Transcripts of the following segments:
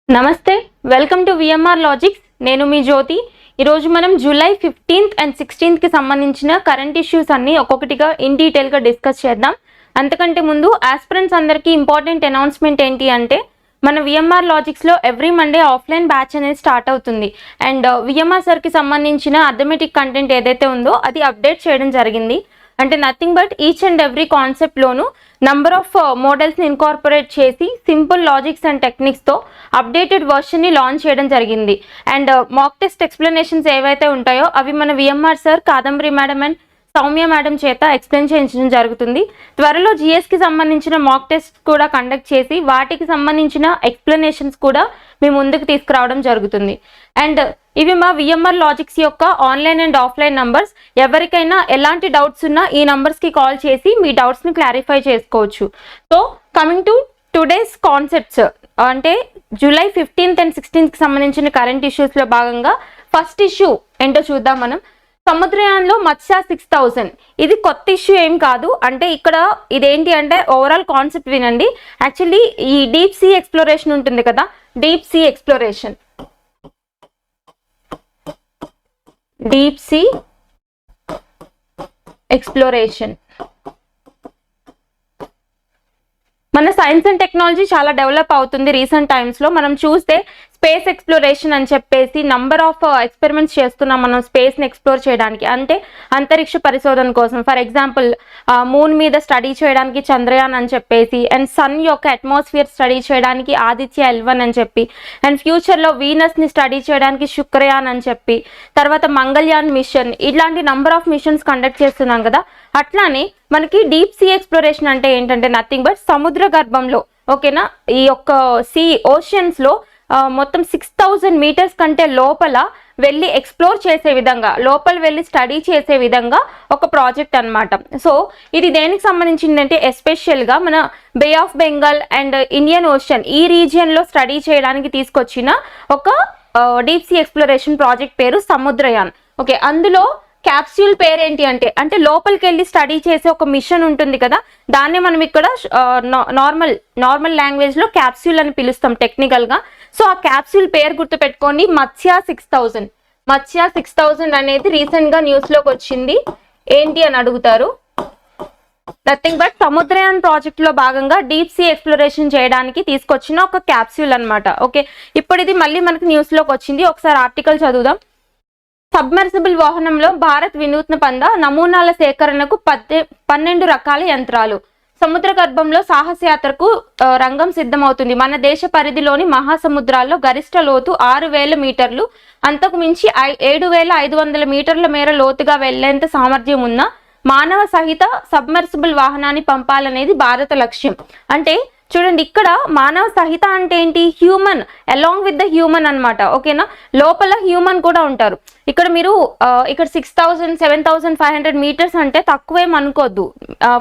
నమస్తే, welcome to VMR logics. నేను మీ జ్యోతి. ఈరోజు మనం జూలై 15th అండ్ 16th కి సంబంధించిన కరెంట్ ఇష్యూస్ అన్ని ఒక్కొక్కటిగా ఇన్ డీటెయిల్గా డిస్కస్ చేద్దాం. అంతకంటే ముందు ఆస్పిరెంట్స్ అందరికీ ఇంపార్టెంట్ అనౌన్స్మెంట్ ఏంటి అంటే, మన విఎంఆర్ లాజిక్స్లో ఎవ్రీ మండే ఆఫ్లైన్ బ్యాచ్ అనేది స్టార్ట్ అవుతుంది. అండ్ విఎంఆర్ సార్కి సంబంధించిన అథమెటిక్ కంటెంట్ ఏదైతే ఉందో అది అప్డేట్ చేయడం జరిగింది. అంటే nothing but each and every కాన్సెప్ట్లోనూ నంబర్ ఆఫ్ మోడల్స్ని ఇన్కార్పొరేట్ చేసి సింపుల్ లాజిక్స్ అండ్ టెక్నిక్స్తో అప్డేటెడ్ వర్షన్ని లాంచ్ చేయడం జరిగింది. అండ్ మాక్ టెస్ట్ ఎక్స్ప్లెనేషన్స్ ఏవైతే ఉంటాయో అవి మన VMR sir, Kadambari madam and Soumya madam చేత ఎక్స్ప్లెయిన్ చేయించడం జరుగుతుంది. త్వరలో జిఎస్కి సంబంధించిన మాక్ టెస్ట్ కూడా కండక్ట్ చేసి వాటికి సంబంధించిన ఎక్స్ప్లెనేషన్స్ కూడా మీ ముందుకు తీసుకురావడం జరుగుతుంది. అండ్ ఇవి మా విఎంఆర్ లాజిక్స్ యొక్క ఆన్లైన్ అండ్ ఆఫ్లైన్ నంబర్స్. ఎవరికైనా ఎలాంటి డౌట్స్ ఉన్నా ఈ నంబర్స్కి కాల్ చేసి మీ డౌట్స్ని క్లారిఫై చేసుకోవచ్చు. So coming to today's concepts, అంటే జూలై 15th అండ్ 16th కి సంబంధించిన కరెంట్ ఇష్యూస్లో భాగంగా ఫస్ట్ ఇష్యూ ఏంటో చూద్దాం మనం. సముద్రయాన్లో మత్స్య 6000. ఇది కొత్త ఇష్యూ ఏం కాదు. అంటే ఇక్కడ ఇదేంటి అంటే ఓవరాల్ కాన్సెప్ట్ వినండి. యాక్చువల్లీ ఈ డీప్ సీ ఎక్స్ప్లోరేషన్ ఉంటుంది కదా, డీప్ సీ ఎక్స్ప్లోరేషన్ మన సైన్స్ అండ్ టెక్నాలజీ చాలా డెవలప్ అవుతుంది రీసెంట్ టైమ్స్లో. మనం చూస్తే స్పేస్ ఎక్స్ప్లోరేషన్ అని చెప్పేసి నంబర్ ఆఫ్ ఎక్స్పెరిమెంట్స్ చేస్తున్నాం మనం స్పేస్ని ఎక్స్ప్లోర్ చేయడానికి, అంటే అంతరిక్ష పరిశోధన కోసం. ఫర్ ఎగ్జాంపుల్ మూన్ మీద స్టడీ చేయడానికి చంద్రయాన్ అని చెప్పేసి, అండ్ సన్ యొక్క అట్మాస్ఫియర్ స్టడీ చేయడానికి ఆదిత్య L1 అని చెప్పి, అండ్ ఫ్యూచర్లో వీనస్ని స్టడీ చేయడానికి శుక్రయాన్ అని చెప్పి, తర్వాత మంగళయాన్ మిషన్, ఇట్లాంటి నంబర్ ఆఫ్ మిషన్స్ కండక్ట్ చేస్తున్నాం కదా. అట్లానే మనకి డీప్ సీ ఎక్స్ప్లోరేషన్ అంటే ఏంటంటే నథింగ్ బట్ సముద్ర గర్భంలో, ఓకేనా, ఈ యొక్క ఓషియన్స్లో మొత్తం 6000 మీటర్స్ కంటే లోపల వెళ్ళి ఎక్స్ప్లోర్ చేసే విధంగా, లోపల వెళ్ళి స్టడీ చేసే విధంగా ఒక ప్రాజెక్ట్ అనమాట. సో ఇది దేనికి సంబంధించిందంటే ఎస్పెషల్గా మన Bay of Bengal and Indian Ocean ఈ రీజియన్లో స్టడీ చేయడానికి తీసుకొచ్చిన ఒక డీప్ సీ ఎక్స్ప్లోరేషన్ ప్రాజెక్ట్ పేరు సముద్రయాన్. ఓకే, అందులో క్యాప్స్యూల్ పేరు ఏంటి అంటే లోపలికి వెళ్ళి స్టడీ చేసే ఒక మిషన్ ఉంటుంది కదా, దాన్ని మనం ఇక్కడ నార్మల్ లాంగ్వేజ్లో క్యాప్స్యూల్ అని పిలుస్తాం టెక్నికల్గా. సో ఆ క్యాప్స్యూల్ పేరు గుర్తుపెట్టుకోండి, మత్స్య 6000. మత్స్య 6000 అనేది రీసెంట్గా న్యూస్లోకి వచ్చింది. ఏంటి అని అడుగుతారు. నథింగ్ బట్ సముద్రయాన్ ప్రాజెక్ట్లో భాగంగా డీప్ సీ ఎక్స్ప్లోరేషన్ చేయడానికి తీసుకొచ్చిన ఒక క్యాప్స్యూల్ అనమాట. ఓకే, ఇప్పుడు ఇది మళ్ళీ మనకి న్యూస్లోకి వచ్చింది. ఒకసారి ఆర్టికల్ చదువుదాం. సబ్మర్సిబుల్ వాహనంలో భారత్ వినూత్న పంద, నమూనాల సేకరణకు 12 రకాల యంత్రాలు. సముద్ర గర్భంలో సాహసయాత్రకు రంగం సిద్ధమవుతుంది. మన దేశ పరిధిలోని మహాసముద్రాల్లో గరిష్ట లోతు 6000 మీటర్లు, అంతకు మించి 7500 మీటర్ల మేర లోతుగా వెళ్లేంత సామర్థ్యం ఉన్న మానవ సహిత సబ్మర్సిబుల్ వాహనాన్ని పంపాలనేది భారత లక్ష్యం. అంటే చూడండి, ఇక్కడ మానవ సహిత అంటే ఏంటి, human, along with the human అనమాట. ఓకేనా, లోపల హ్యూమన్ కూడా ఉంటారు. ఇక్కడ మీరు ఇక్కడ 6000 7500 మీటర్స్ అంటే తక్కువేం అనుకోద్దు.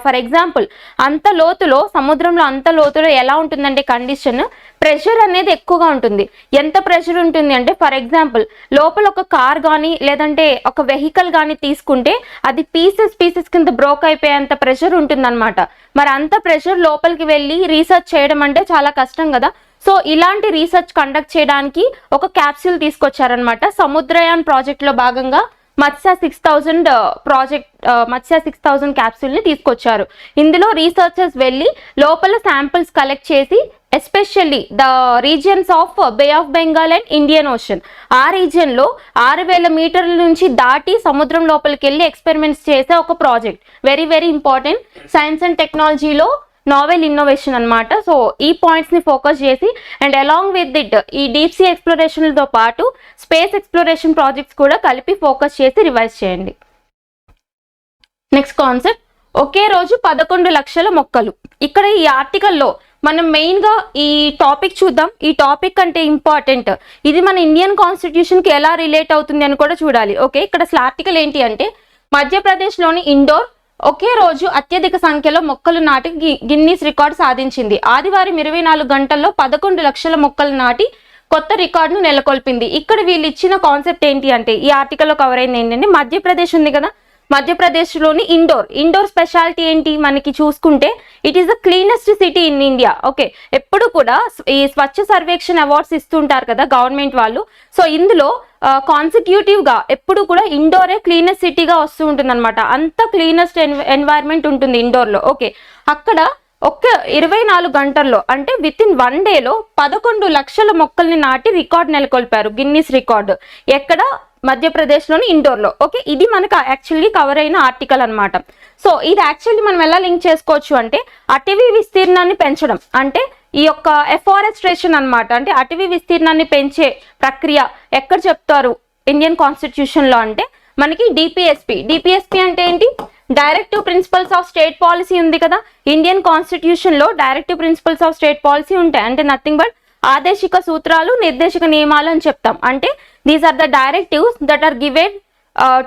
ఫర్ ఎగ్జాంపుల్ అంత లోతులో, సముద్రంలో అంత లోతులో ఎలా ఉంటుందంటే కండిషన్, ప్రెషర్ అనేది ఎక్కువగా ఉంటుంది. ఎంత ప్రెషర్ ఉంటుంది అంటే, ఫర్ ఎగ్జాంపుల్ లోపల ఒక కార్ కానీ లేదంటే ఒక వెహికల్ కానీ తీసుకుంటే అది పీసెస్ కింద బ్రోక్ అయిపోయేంత ప్రెషర్ ఉంటుంది అనమాట. మరి అంత ప్రెషర్ లోపలికి వెళ్ళి రీసెర్చ్ చేయడం అంటే చాలా కష్టం కదా. సో ఇలాంటి రీసెర్చ్ కండక్ట్ చేయడానికి ఒక క్యాప్సూల్ తీసుకొచ్చారనమాట. సముద్రయాన్ ప్రాజెక్ట్లో భాగంగా మత్స్య 6000 ప్రాజెక్ట్, మత్స్య 6000 క్యాప్సూల్ని తీసుకొచ్చారు. ఇందులో రీసెర్చర్స్ వెళ్ళి లోపల శాంపిల్స్ కలెక్ట్ చేసి especially the regions of Bay of Bengal and Indian Ocean, ఆ రీజియన్లో 6000 మీటర్ల నుంచి దాటి సముద్రం లోపలికి వెళ్ళి ఎక్స్పెరిమెంట్స్ చేసే ఒక project. Very very important science and టెక్నాలజీలో నావెల్ ఇన్నోవేషన్ అనమాట. సో ఈ పాయింట్స్ని ఫోకస్ చేసి అండ్ అలాంగ్ విత్ ఇట్ ఈ డీప్ సీ ఎక్స్ప్లోరేషన్లతో పాటు స్పేస్ ఎక్స్ప్లోరేషన్ ప్రాజెక్ట్స్ కూడా కలిపి ఫోకస్ చేసి రివైజ్ చేయండి. నెక్స్ట్ కాన్సెప్ట్, ఒకే రోజు 11 లక్షల మొక్కలు. ఇక్కడ ఈ ఆర్టికల్లో మనం మెయిన్గా ఈ టాపిక్ చూద్దాం. ఈ టాపిక్ అంటే ఇంపార్టెంట్, ఇది మన ఇండియన్ కాన్స్టిట్యూషన్కి ఎలా రిలేట్ అవుతుంది అని కూడా చూడాలి. ఓకే, ఇక్కడ అసలు ఆర్టికల్ ఏంటి అంటే, మధ్యప్రదేశ్లోని ఇండోర్ ఒకే రోజు అత్యధిక సంఖ్యలో మొక్కలు నాటి గిన్నీస్ రికార్డు సాధించింది. ఆదివారం 24 గంటల్లో 11 లక్షల మొక్కలు నాటి కొత్త రికార్డును నెలకొల్పింది. ఇక్కడ వీళ్ళు ఇచ్చిన కాన్సెప్ట్ ఏంటి అంటే, ఈ ఆర్టికల్లో కవర్ అయింది ఏంటంటే, మధ్యప్రదేశ్ ఉంది కదా, మధ్యప్రదేశ్లోని ఇండోర్ స్పెషాలిటీ ఏంటి మనకి చూసుకుంటే it is the cleanest city in India. Okay, ఎప్పుడు కూడా ఈ స్వచ్ఛ సర్వేక్షణ్ అవార్డ్స్ ఇస్తుంటారు కదా గవర్నమెంట్ వాళ్ళు. సో ఇందులో కాన్సిక్యూటివ్ గా ఎప్పుడు కూడా ఇండోరే క్లీనెస్ట్ సిటీగా వస్తూ ఉంటుంది అనమాట. అంత క్లీనెస్ట్ ఎన్వైర్న్మెంట్ ఉంటుంది ఇండోర్లో. ఓకే, అక్కడ ఒక్క 24 గంటల్లో అంటే విత్ ఇన్ 1 డేలో 11 లక్షల మొక్కల్ని నాటి రికార్డ్ నెలకొల్పారు, గిన్నిస్ రికార్డు. ఎక్కడ? మధ్యప్రదేశ్లోని ఇండోర్లో. ఓకే, ఇది మనకు యాక్చువల్లీ కవర్ అయిన ఆర్టికల్ అనమాట. సో ఇది యాక్చువల్లీ మనం ఎలా లింక్ చేసుకోవచ్చు అంటే అటవీ విస్తీర్ణాన్ని పెంచడం అంటే ఈ యొక్క ఎఫారెస్ట్రేషన్ అనమాట. అంటే అటవీ విస్తీర్ణాన్ని పెంచే ప్రక్రియ ఎక్కడ చెప్తారు ఇండియన్ కాన్స్టిట్యూషన్ లో అంటే మనకి డిపిఎస్పి అంటే ఏంటి? Directive principles of state policy ఉంది కదా. ఇండియన్ కాన్స్టిట్యూషన్ లో directive principles of state policy ఉంటాయి. అంటే నథింగ్ బట్ ఆదేశిక సూత్రాలు, నిర్దేశక నియమాలు అని చెప్తాం. అంటే these are the directives that are given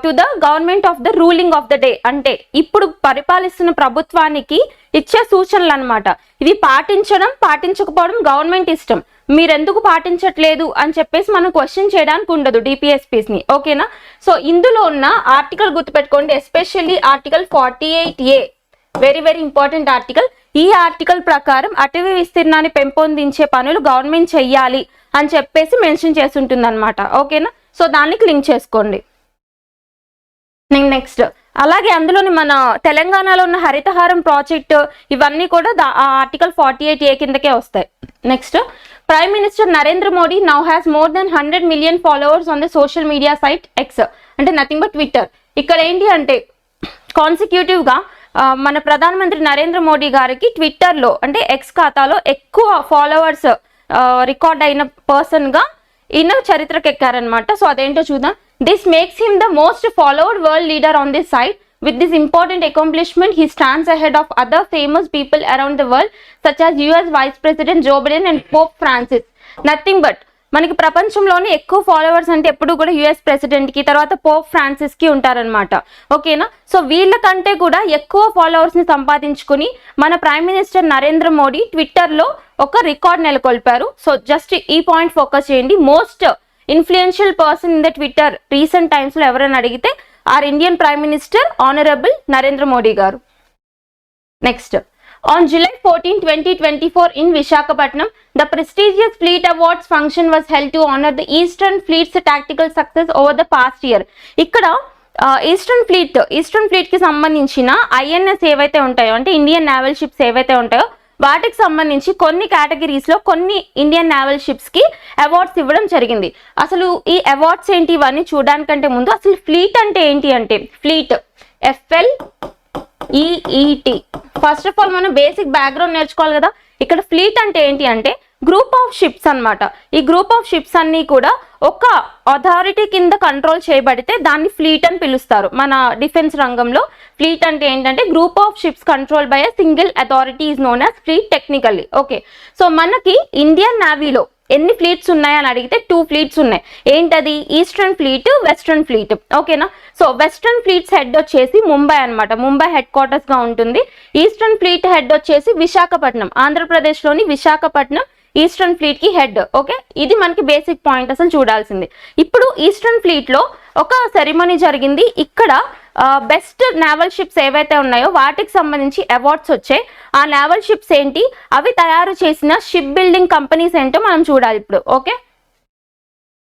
to the government of the ruling of the day. అంటే ఇప్పుడు పరిపాలిస్తున్న ప్రభుత్వానికి ఇచ్చే సూచనలు అనమాట. ఇవి పాటించకపోవడం గవర్నమెంట్ ఇష్టం. మీరెందుకు పాటించట్లేదు అని చెప్పేసి మనం క్వశ్చన్ చేయడానికి ఉండదు డిపిఎస్పీస్ ని. ఓకేనా? సో ఇందులో ఉన్న ఆర్టికల్ గుర్తుపెట్టుకోండి, especially article 48A, very very important article. ఈ ఆర్టికల్ ప్రకారం అటవీ విస్తీర్ణాన్ని పెంపొందించే పనులు గవర్నమెంట్ చెయ్యాలి అని చెప్పేసి మెన్షన్ చేసి ఉంటుంది అనమాట. ఓకేనా? సో దానికి లింక్ చేసుకోండి. నెక్స్ట్ అలాగే అందులోని మన తెలంగాణలో ఉన్న హరితహారం ప్రాజెక్ట్ ఇవన్నీ కూడా ఆర్టికల్ 48A కిందకే వస్తాయి. Next, prime minister Narendra Modi now has more than 100 million followers on the social media site X, అంటే నథింగ్ బట్ ట్విట్టర్. ఇక్కడ ఏంటి అంటే కాన్సిక్యూటివ్ గా మన ప్రధానమంత్రి నరేంద్ర మోడీ గారికి ట్విట్టర్లో అంటే ఎక్స్ ఖాతాలో ఎక్కువ ఫాలోవర్స్ రికార్డ్ అయిన పర్సన్ గా ఈయన చరిత్రకు ఎక్కారనమాట. సో అదేంటో చూద్దాం. This makes him the most followed world leader on this site. With this important accomplishment, he stands ahead of other famous people around the world, such as US Vice President Joe Biden and Pope Francis. Nothing but మనకి ప్రపంచంలోనే ఎక్కువ followers అంటే ఎప్పుడు కూడా US president కి, తర్వాత Pope Francis కి ఉంటారనమాట. ఓకేనా? సో వీళ్ళకంటే కూడా ఎక్కువ ఫాలోవర్స్ ని సంపాదించుకుని మన prime minister Narendra Modi Twitter లో ఒక రికార్డ్ నెలకొల్పారు. సో జస్ట్ ఈ పాయింట్ ఫోకస్ చేయండి. Most influential person in the Twitter recent times లో ఎవరైనా అడిగితే or Indian prime minister honourable Narendra Modi garu. Next, on July 14, 2024 in Visakhapatnam, the prestigious Fleet Awards function was held to honor the Eastern Fleet's tactical success over the past year. ఇక్కడ eastern fleet కి సంబంధించిన INS ఏవైతే ఉంటాయో అంటే Indian naval ships ఏవైతే ఉంటాయో వాటికి సంబంధించి కొన్ని కేటగిరీస్ లో కొన్ని ఇండియన్ నేవల్ షిప్స్ కి అవార్డ్స్ ఇవ్వడం జరిగింది. అసలు ఈ అవార్డ్స్ ఏంటి ఇవన్నీ చూడడానికంటే ముందు అసలు ఫ్లీట్ అంటే ఏంటి అంటే fleet FLEET. First of all మనం బేసిక్ బ్యాక్గ్రౌండ్ నేర్చుకోవాలి కదా. ఇక్కడ ఫ్లీట్ అంటే ఏంటి అంటే గ్రూప్ ఆఫ్ షిప్స్ అన్నమాట. ఈ గ్రూప్ ఆఫ్ షిప్స్ అన్ని కూడా ఒక అథారిటీ కింద కంట్రోల్ చేయబడితే దాన్ని ఫ్లీట్ అని పిలుస్తారు. మన డిఫెన్స్ రంగంలో ఫ్లీట్ అంటే ఏంటంటే group of ships control by a single authority is known as fleet technically. Okay, so మనకి ఇండియన్ నేవీలో ఎన్ని ఫ్లీట్స్ ఉన్నాయని అడిగితే 2 ఫ్లీట్స్ ఉన్నాయి. ఏంటది? Eastern fleet, western fleet. ఓకేనా? సో వెస్టర్న్ ఫ్లీట్స్ హెడ్ వచ్చేసి ముంబై అనమాట. ముంబై హెడ్ క్వార్టర్స్ గా ఉంటుంది. ఈస్టర్న్ ఫ్లీట్ హెడ్ వచ్చేసి విశాఖపట్నం, ఆంధ్రప్రదేశ్లోని విశాఖపట్నం ఈస్టర్న్ ఫ్లీట్ కి హెడ్. ఓకే, ఇది మనకి బేసిక్ పాయింట్ అసలు చూడాల్సింది. ఇప్పుడు ఈస్టర్న్ ఫ్లీట్ లో ఒక సెరిమనీ జరిగింది. ఇక్కడ బెస్ట్ నేవల్ షిప్స్ ఏవైతే ఉన్నాయో వాటికి సంబంధించి అవార్డ్స్ వచ్చాయి. ఆ నేవల్ షిప్స్ ఏంటి, అవి తయారు చేసిన షిప్ బిల్డింగ్ కంపెనీస్ ఏంటో మనం చూడాలి ఇప్పుడు. Okay,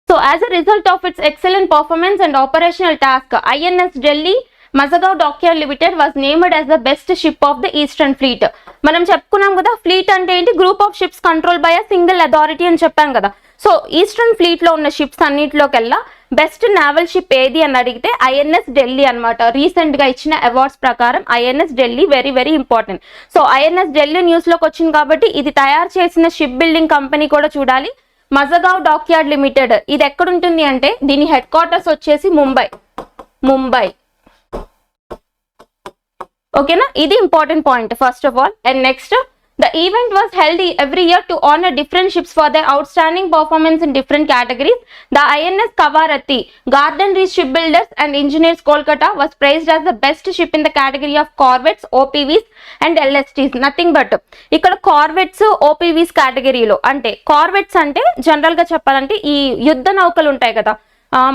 so as a result of its excellent performance and operational task, INS Delhi Mazagon dockyard limited was named as the best ship of the eastern fleet. మనం చెప్పుకున్నాం కదా ఫ్లీట్ అంటే ఏంటి, group of ships control by a single authority అని చెప్పాం కదా. So eastern fleet లో ఉన్న షిప్స్ అన్నిటిలోకెల్లా బెస్ట్ నేవల్ షిప్ ఏది అని అడిగితే ఐఎన్ఎస్ ఢిల్లీ అనమాట. రీసెంట్ గా ఇచ్చిన అవార్డ్స్ ప్రకారం INS Delhi very very important. So INS Delhi news లోకి వచ్చింది కాబట్టి ఇది తయారు చేసిన షిప్ బిల్డింగ్ కంపెనీ కూడా చూడాలి. మజగావ్ డాక్యార్డ్ లిమిటెడ్, ఇది ఎక్కడ ఉంటుంది అంటే దీని హెడ్ క్వార్టర్స్ వచ్చేసి ముంబై. ఓకేనా, ఇది important point first of all. And next, the event was held every year to honor different ships for their outstanding performance in different categories. The INS Kavaratti, Garden Reach Shipbuilders and Engineers Kolkata, was praised as the best ship in the category of corvettes, OPVs and LSTs. Nothing but ఇక్కడ కార్వెట్స్, ఓపీవీస్ కేటగిరీలో అంటే కార్వెట్స్ అంటే general గా చెప్పాలంటే ఈ యుద్ధ నౌకలు ఉంటాయి కదా,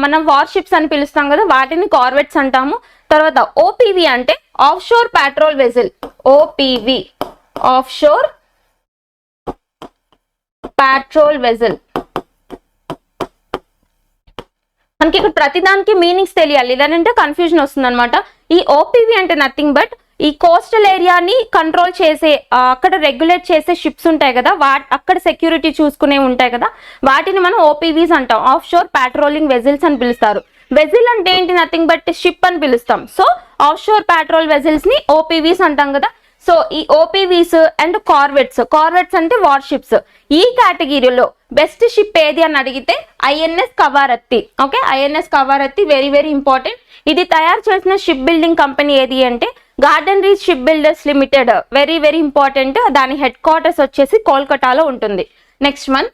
మనం వార్షిప్స్ అని పిలుస్తాం కదా, వాటిని కార్వెట్స్ అంటాము. తర్వాత ఓపీవీ అంటే of sure petrol వెజిల్, OPV of sure petrol వెజిల్. మనకి ఇక్కడ ప్రతిదానికి మీనింగ్స్ తెలియాలి, లేదంటే కన్ఫ్యూజన్ వస్తుంది అనమాట. ఈ ఓపీవీ అంటే నథింగ్ బట్ ఈ కోస్టల్ ఏరియాని కంట్రోల్ చేసే, అక్కడ రెగ్యులేట్ చేసే షిప్స్ ఉంటాయి కదా, అక్కడ సెక్యూరిటీ చూసుకునే ఉంటాయి కదా, వాటిని మనం ఓపీవీస్ అంటాం, ఆఫ్ షోర్ పెట్రోలింగ్ వెజిల్స్ అని పిలుస్తారు. వెజిల్ అంటే ఏంటి, నథింగ్ బట్ షిప్ అని పిలుస్తాం. So of sure petrol vessels ని ఓపీవీస్ అంటాం కదా. సో ఈ ఓపీవీస్ అండ్ కార్వెట్స్ అంటే వార్షిప్స్. ఈ కేటగిరీలో బెస్ట్ షిప్ ఏది అని అడిగితే INS Kavaratti. Okay, INS Kavaratti very very important. ఇది తయారు చేసిన షిప్ బిల్డింగ్ కంపెనీ ఏది అంటే Garden Reach Shipbuilders Limited, very very important. దాని హెడ్ క్వార్టర్స్ వచ్చేసి కోల్కతాలో ఉంటుంది. Next one,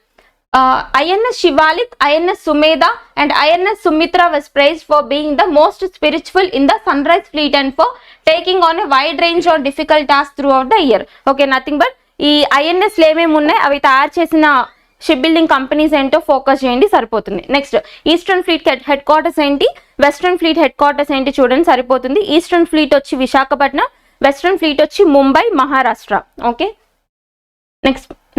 INS Shivalik, INS Sumedha and INS Sumitra was praised for being the most spiritual in the Sunrise fleet and for taking on a wide range of difficult tasks throughout the year. Okay, nothing but ఈ INS ఏమేమి ఉన్నాయి అవి తయారు చేసిన ship building companies ఏంటో focus చేయండి, సరిపోతుంది. Next, eastern fleet head quarters ఏంటి, వెస్టర్న్ ఫ్లీట్ హెడ్ క్వార్టర్స్ ఏంటి చూడండి, సరిపోతుంది. ఈస్టర్న్ ఫ్లీట్ వచ్చి విశాఖపట్నం, వెస్టర్న్ ఫ్లీట్ వచ్చి Mumbai, Maharashtra. Okay,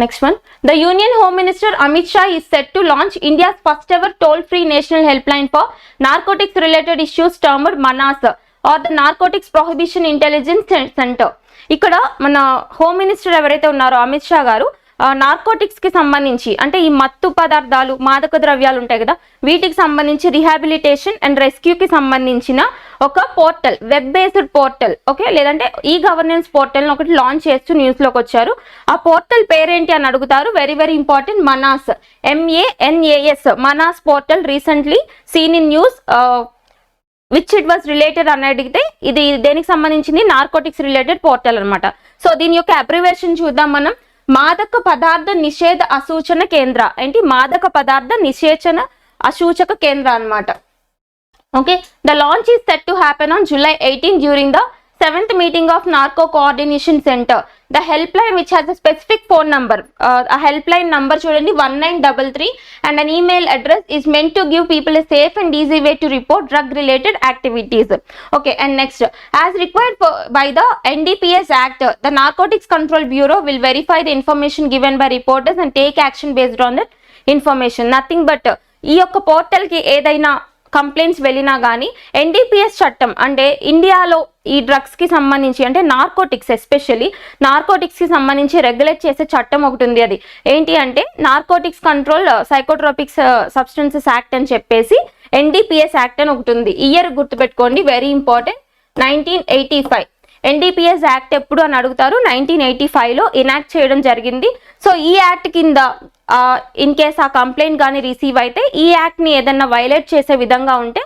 next one, the Union Home Minister Amit Shah is set to launch India's first ever toll-free national helpline for narcotics related issues termed MANAS or the Narcotics Prohibition Intelligence Center. ఇక్కడ మన home minister ఎవరైతే ఉన్నారో అమిత్ షా గారు narcotics కి సంబంధించి, అంటే ఈ మత్తు పదార్థాలు, మాదక ద్రవ్యాలు ఉంటాయి కదా, వీటికి సంబంధించి రిహాబిలిటేషన్ అండ్ రెస్క్యూకి సంబంధించిన ఒక portal, web based portal, okay, లేదంటే ఈ గవర్నెన్స్ పోర్టల్ ఒకటి లాంచ్ చేస్తూ న్యూస్ లోకి వచ్చారు. ఆ పోర్టల్ పేరేంటి అని అడుగుతారు, very very important, Manas, MANAS, Manas portal recently scene in news which it was related అని అడిగితే ఇది దేనికి సంబంధించింది, నార్కోటిక్స్ రిలేటెడ్ పోర్టల్ అనమాట. సో దీని యొక్క అబ్రివేషన్ చూద్దాం మనం, మాదక పదార్థ నిషేధ అసూచన కేంద్ర. ఏంటి, మాదక పదార్థ నిషేచన అసూచక కేంద్ర అన్నమాట. Okay, the launch is set to happen on July 18 during the 7th meeting of Narco Coordination Center. The helpline which has a specific phone number, a helpline number చూడండి 1933 and an email address is meant to give people a safe and easy way to report drug related activities. Okay, and next, as required by the NDPS Act, the Narcotics Control Bureau will verify the information given by reporters and take action based on that information. Nothing but ఈ యొక్క portal కి ఏదైనా complaints వెళ్ళినా కానీ NDPS చట్టం అంటే ఇండియాలో ఈ డ్రగ్స్ కి సంబంధించి, అంటే నార్కోటిక్స్, ఎస్పెషల్లీ నార్కోటిక్స్ కి సంబంధించి రెగ్యులేట్ చేసే చట్టం ఒకటి ఉంది. అది ఏంటి అంటే నార్కోటిక్స్ కంట్రోల్ సైకోట్రోపిక్స్ సబ్స్టెన్సెస్ యాక్ట్ అని చెప్పేసి NDPS యాక్ట్ అని ఒకటి ఉంది. ఇయర్ గుర్తుపెట్టుకోండి, వెరీ ఇంపార్టెంట్, 1985. NDPS యాక్ట్ ఎప్పుడు అని అడుగుతారు, 1985లో ఎనాక్ట్ చేయడం జరిగింది. సో ఈ యాక్ట్ కింద ఇన్ కేస్ ఆ కంప్లైంట్ కానీ రిసీవ్ అయితే ఈ యాక్ట్ ని ఏదన్నా వైలేట్ చేసే విధంగా ఉంటే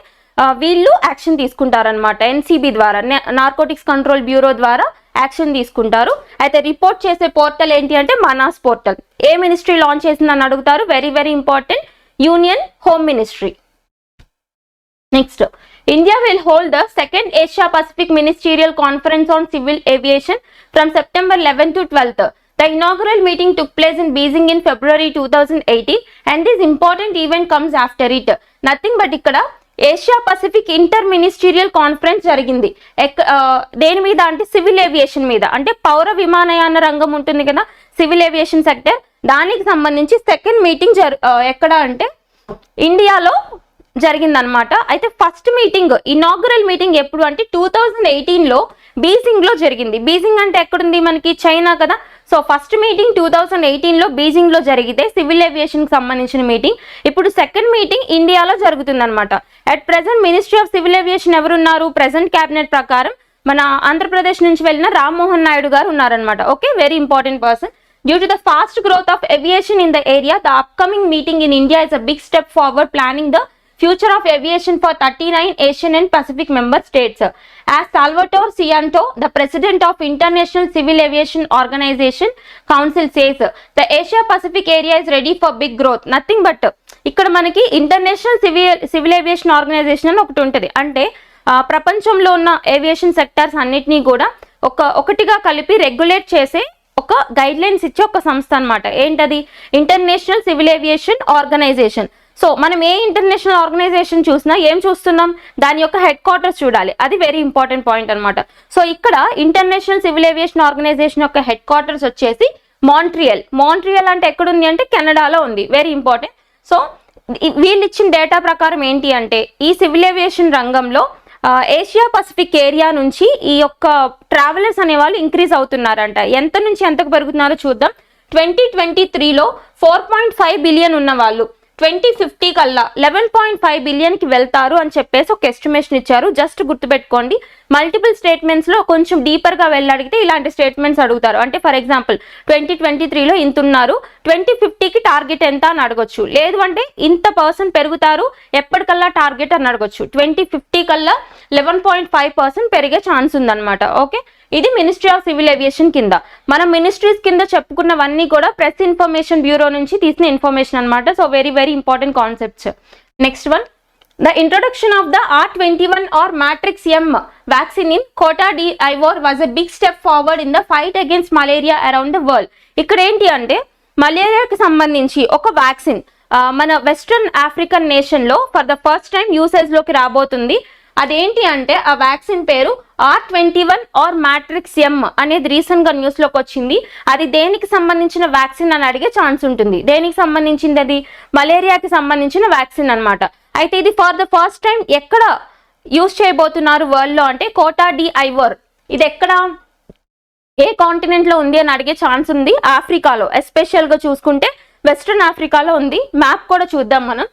వీళ్ళు యాక్షన్ తీసుకుంటారనమాట. NCB ద్వారా, నార్కోటిక్స్ కంట్రోల్ బ్యూరో ద్వారా యాక్షన్ తీసుకుంటారు. అయితే రిపోర్ట్ చేసే పోర్టల్ ఏంటి అంటే మనాస్ పోర్టల్. ఏ మినిస్ట్రీ లాంచ్ చేసిందని అడుగుతారు, very very important, union home ministry. Next, India will hold the second Asia Pacific Ministerial Conference on Civil Aviation from September 11 to 12th. The inaugural meeting took place in Beijing in February 2018 and this important event comes after it. Nothing but ఇక్కడ Asia Pacific inter ministerial conference జరిగింది. దేని మీద అంటే civil aviation మీద, అంటే పౌర విమానయాన రంగం ఉంటుంది కదా, సివిల్ ఏవియేషన్ సెక్టర్, దానికి సంబంధించి సెకండ్ మీటింగ్ ఎక్కడ అంటే ఇండియాలో జరిగిందనమాట. అయితే ఫస్ట్ మీటింగ్, ఇనాగరల్ మీటింగ్ ఎప్పుడు అంటే 2018లో బీజింగ్ లో జరిగింది. బీజింగ్ అంటే ఎక్కడుంది మనకి, చైనా కదా. సో ఫస్ట్ మీటింగ్ 2018లో బీజింగ్ లో జరిగితే సివిల్ ఏవియేషన్ కి సంబంధించిన మీటింగ్, ఇప్పుడు సెకండ్ మీటింగ్ ఇండియాలో జరుగుతుంది అనమాట. At present ministry of civil aviation ఎవరున్నారు, ప్రెసెంట్ క్యాబినెట్ ప్రకారం మన ఆంధ్రప్రదేశ్ నుంచి వెళ్ళిన రామ్మోహన్ నాయుడు గారు ఉన్నారనమాట. Okay, very important person. Due to the fast growth of aviation in the area, the upcoming meeting in India is a big step forward planning the future of aviation for 39 Asian and Pacific member states. As Salvatore Cianto, the president of International Civil Aviation Organization Council says, the Asia Pacific area is ready for big growth. Nothing but ఇక్కడ మనకి international civil aviation organisation అని ఒకటి ఉంటుంది. అంటే ప్రపంచంలో ఉన్న aviation sectors అన్నిటినీ కూడా ఒకటిగా కలిపి రెగ్యులేట్ చేసే ఒక గైడ్ లైన్స్ ఇచ్చే ఒక సంస్థ అనమాట. ఏంటది, international civil aviation organisation. So మనం ఏ ఇంటర్నేషనల్ ఆర్గనైజేషన్ చూసినా ఏం చూస్తున్నాం, దాని యొక్క హెడ్ క్వార్టర్స్ చూడాలి. అది వెరీ ఇంపార్టెంట్ పాయింట్ అనమాట. సో ఇక్కడ ఇంటర్నేషనల్ సివిల్ ఏవియేషన్ ఆర్గనైజేషన్ యొక్క హెడ్ క్వార్టర్స్ వచ్చేసి మాంట్రియల్. మాంట్రియల్ అంటే ఎక్కడుంది అంటే కెనడాలో ఉంది. Very important. సో వీళ్ళు ఇచ్చిన డేటా ప్రకారం ఏంటి అంటే ఈ సివిల్ ఏవియేషన్ రంగంలో ఏషియా పసిఫిక్ ఏరియా నుంచి ఈ యొక్క ట్రావెలర్స్ అనేవాళ్ళు ఇంక్రీజ్ అవుతున్నారంట. ఎంత నుంచి ఎంతకు పెరుగుతున్నారో చూద్దాం. 2023లో 4.5 బిలియన్ ఉన్న వాళ్ళు 2050 కల్లా 11.5 బిలియన్కి వెళ్తారు అని చెప్పేసి ఒక ఎస్టిమేషన్ ఇచ్చారు. జస్ట్ గుర్తుపెట్టుకోండి. మల్టిపుల్ స్టేట్మెంట్స్లో కొంచెం డీపర్గా వెళ్ళి అడిగితే ఇలాంటి స్టేట్మెంట్స్ అడుగుతారు. అంటే ఫర్ ఎగ్జాంపుల్ 2023లో ఇంత ఉన్నారు, 2050కి టార్గెట్ ఎంత అని అడగొచ్చు. లేదు అంటే ఇంత పర్సెంట్ పెరుగుతారు, ఎప్పటికల్లా టార్గెట్ అని అడగొచ్చు. 2050 కల్లా 11.5% పెరిగే ఛాన్స్ ఉందన్నమాట. ఓకే, ఇది మినిస్ట్రీ ఆఫ్ సివిల్ ఏవియేషన్ కింద. మనం మినిస్ట్రీస్ కింద చెప్పుకున్నవన్నీ కూడా ప్రెస్ ఇన్ఫర్మేషన్ బ్యూరో నుంచి తీసిన ఇన్ఫర్మేషన్ అనమాట. So very very important concepts. Next one, the introduction of the R21 or Matrix M vaccine in Cote d'Ivoire was a big step forward in the fight against malaria around the world. ఇక్కడ ఏంటి అంటే మలేరియాకి సంబంధించి ఒక vaccine మన western African నేషన్లో for the first time యూసేజ్లోకి రాబోతుంది. అదేంటి అంటే ఆ వ్యాక్సిన్ పేరు R21 ఆర్ మ్యాట్రిక్స్ M అనేది రీసెంట్గా న్యూస్లోకి వచ్చింది. అది దేనికి సంబంధించిన వ్యాక్సిన్ అని అడిగే ఛాన్స్ ఉంటుంది. దేనికి సంబంధించింది? అది మలేరియాకి సంబంధించిన వ్యాక్సిన్ అనమాట. అయితే ఇది ఫర్ ద ఫస్ట్ టైం ఎక్కడ యూజ్ చేయబోతున్నారు వరల్డ్లో అంటే కోటా డి ఐవోర్. ఇది ఎక్కడ, ఏ కాంటినెంట్లో ఉంది అని అడిగే ఛాన్స్ ఉంది. ఆఫ్రికాలో, ఎస్పెషల్గా చూసుకుంటే వెస్ట్రన్ ఆఫ్రికాలో ఉంది. మ్యాప్ కూడా చూద్దాం మనం.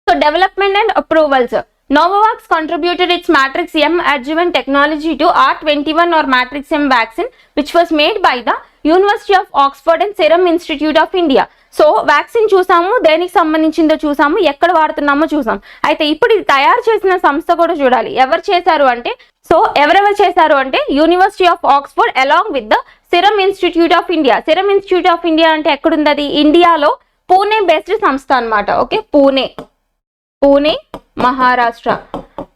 So development and approvals. Novavax contributed its Matrix M adjuvant technology to R21 or Matrix M vaccine, which was made by the University of Oxford and Serum Institute of India. So vaccine చూసాము, దేనికి సంబంధించిందో చూసాము, ఎక్కడ వాడుతున్నామో చూసాం. అయితే ఇప్పుడు ఇది తయారు చేసిన సంస్థ కూడా చూడాలి. ఎవరు చేశారు అంటే, సో ఎవరెవరు చేశారు అంటే university of Oxford along with the serum Institute of India. Serum Institute of India అంటే ఎక్కడుంది? అది ఇండియాలో పూణే బేస్డ్ సంస్థ అనమాట. ఓకే, పూణే మహారాష్ట్ర.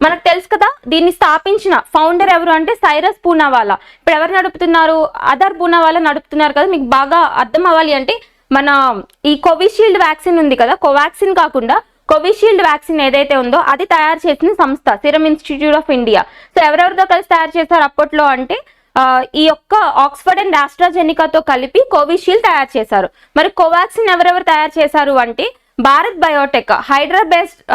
మనకు తెలుసు కదా, దీన్ని స్థాపించిన ఫౌండర్ ఎవరు అంటే సైరస్ పూనావాలా. ఇప్పుడు ఎవరు నడుపుతున్నారు? అదర్ పూనావాలా నడుపుతున్నారు కదా. మీకు బాగా అర్థం అవ్వాలి అంటే మన ఈ కోవిషీల్డ్ వ్యాక్సిన్ ఉంది కదా, కోవాక్సిన్ కాకుండా కోవిషీల్డ్ వ్యాక్సిన్ ఏదైతే ఉందో అది తయారు చేసిన సంస్థ Serum Institute of India. So ఎవరెవరితో కలిసి తయారు చేశారు అప్పట్లో అంటే ఈ యొక్క ఆక్స్ఫర్డ్ అండ్ ఆస్ట్రాజెనికాతో కలిపి కోవిషీల్డ్ తయారు చేశారు. మరి కోవాక్సిన్ ఎవరెవరు తయారు చేశారు అంటే Bharat Biotech,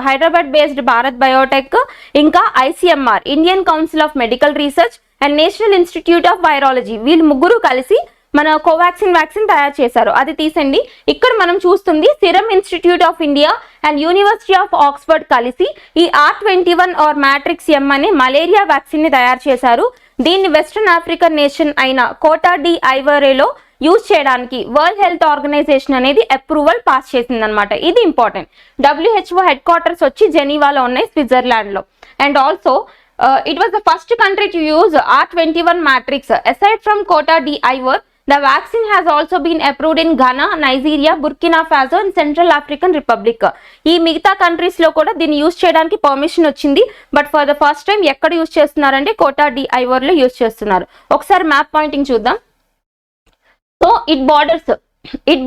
Hyderabad based Bharat Biotech, ఇంకా ICMR Indian council of medical research and national institute of virology, వీళ్ళు ముగ్గురు కలిసి మన కోవాక్సిన్ వ్యాక్సిన్ తయారు చేశారు. అది తీసండి. ఇక్కడ మనం చూస్తుంది serum Institute of India and university of Oxford కలిసి ఈ R21 ఆర్ మ్యాట్రిక్స్ M అనే మలేరియా వ్యాక్సిన్ ని తయారు చేశారు. దీన్ని వెస్ట్రన్ ఆఫ్రికన్ నేషన్ అయిన కోటా డి ఐవోరేలో యూజ్ చేయడానికి వరల్డ్ హెల్త్ ఆర్గనైజేషన్ అనేది అప్రూవల్ పాస్ చేసింది అనమాట. ఇది ఇంపార్టెంట్. WHO హెడ్ క్వార్టర్స్ వచ్చి జెనీవాలో ఉన్నాయి, స్విట్జర్లాండ్ లో. And also it was the first country to use R21 matrix. Aside from Cote d'Ivoire, the vaccine has also been approved in Ghana, Nigeria, Burkina Faso and Central African Republic. ఈ మిగతా countries లో కూడా దీన్ని use చేయడానికి permission వచ్చింది. But for the first time ఎక్కడ use చేస్తున్నారంటే Cote d'Ivoire లో యూజ్ చేస్తున్నారు. ఒకసారి మ్యాప్ పాయింటింగ్ చూద్దాం. సో ఇట్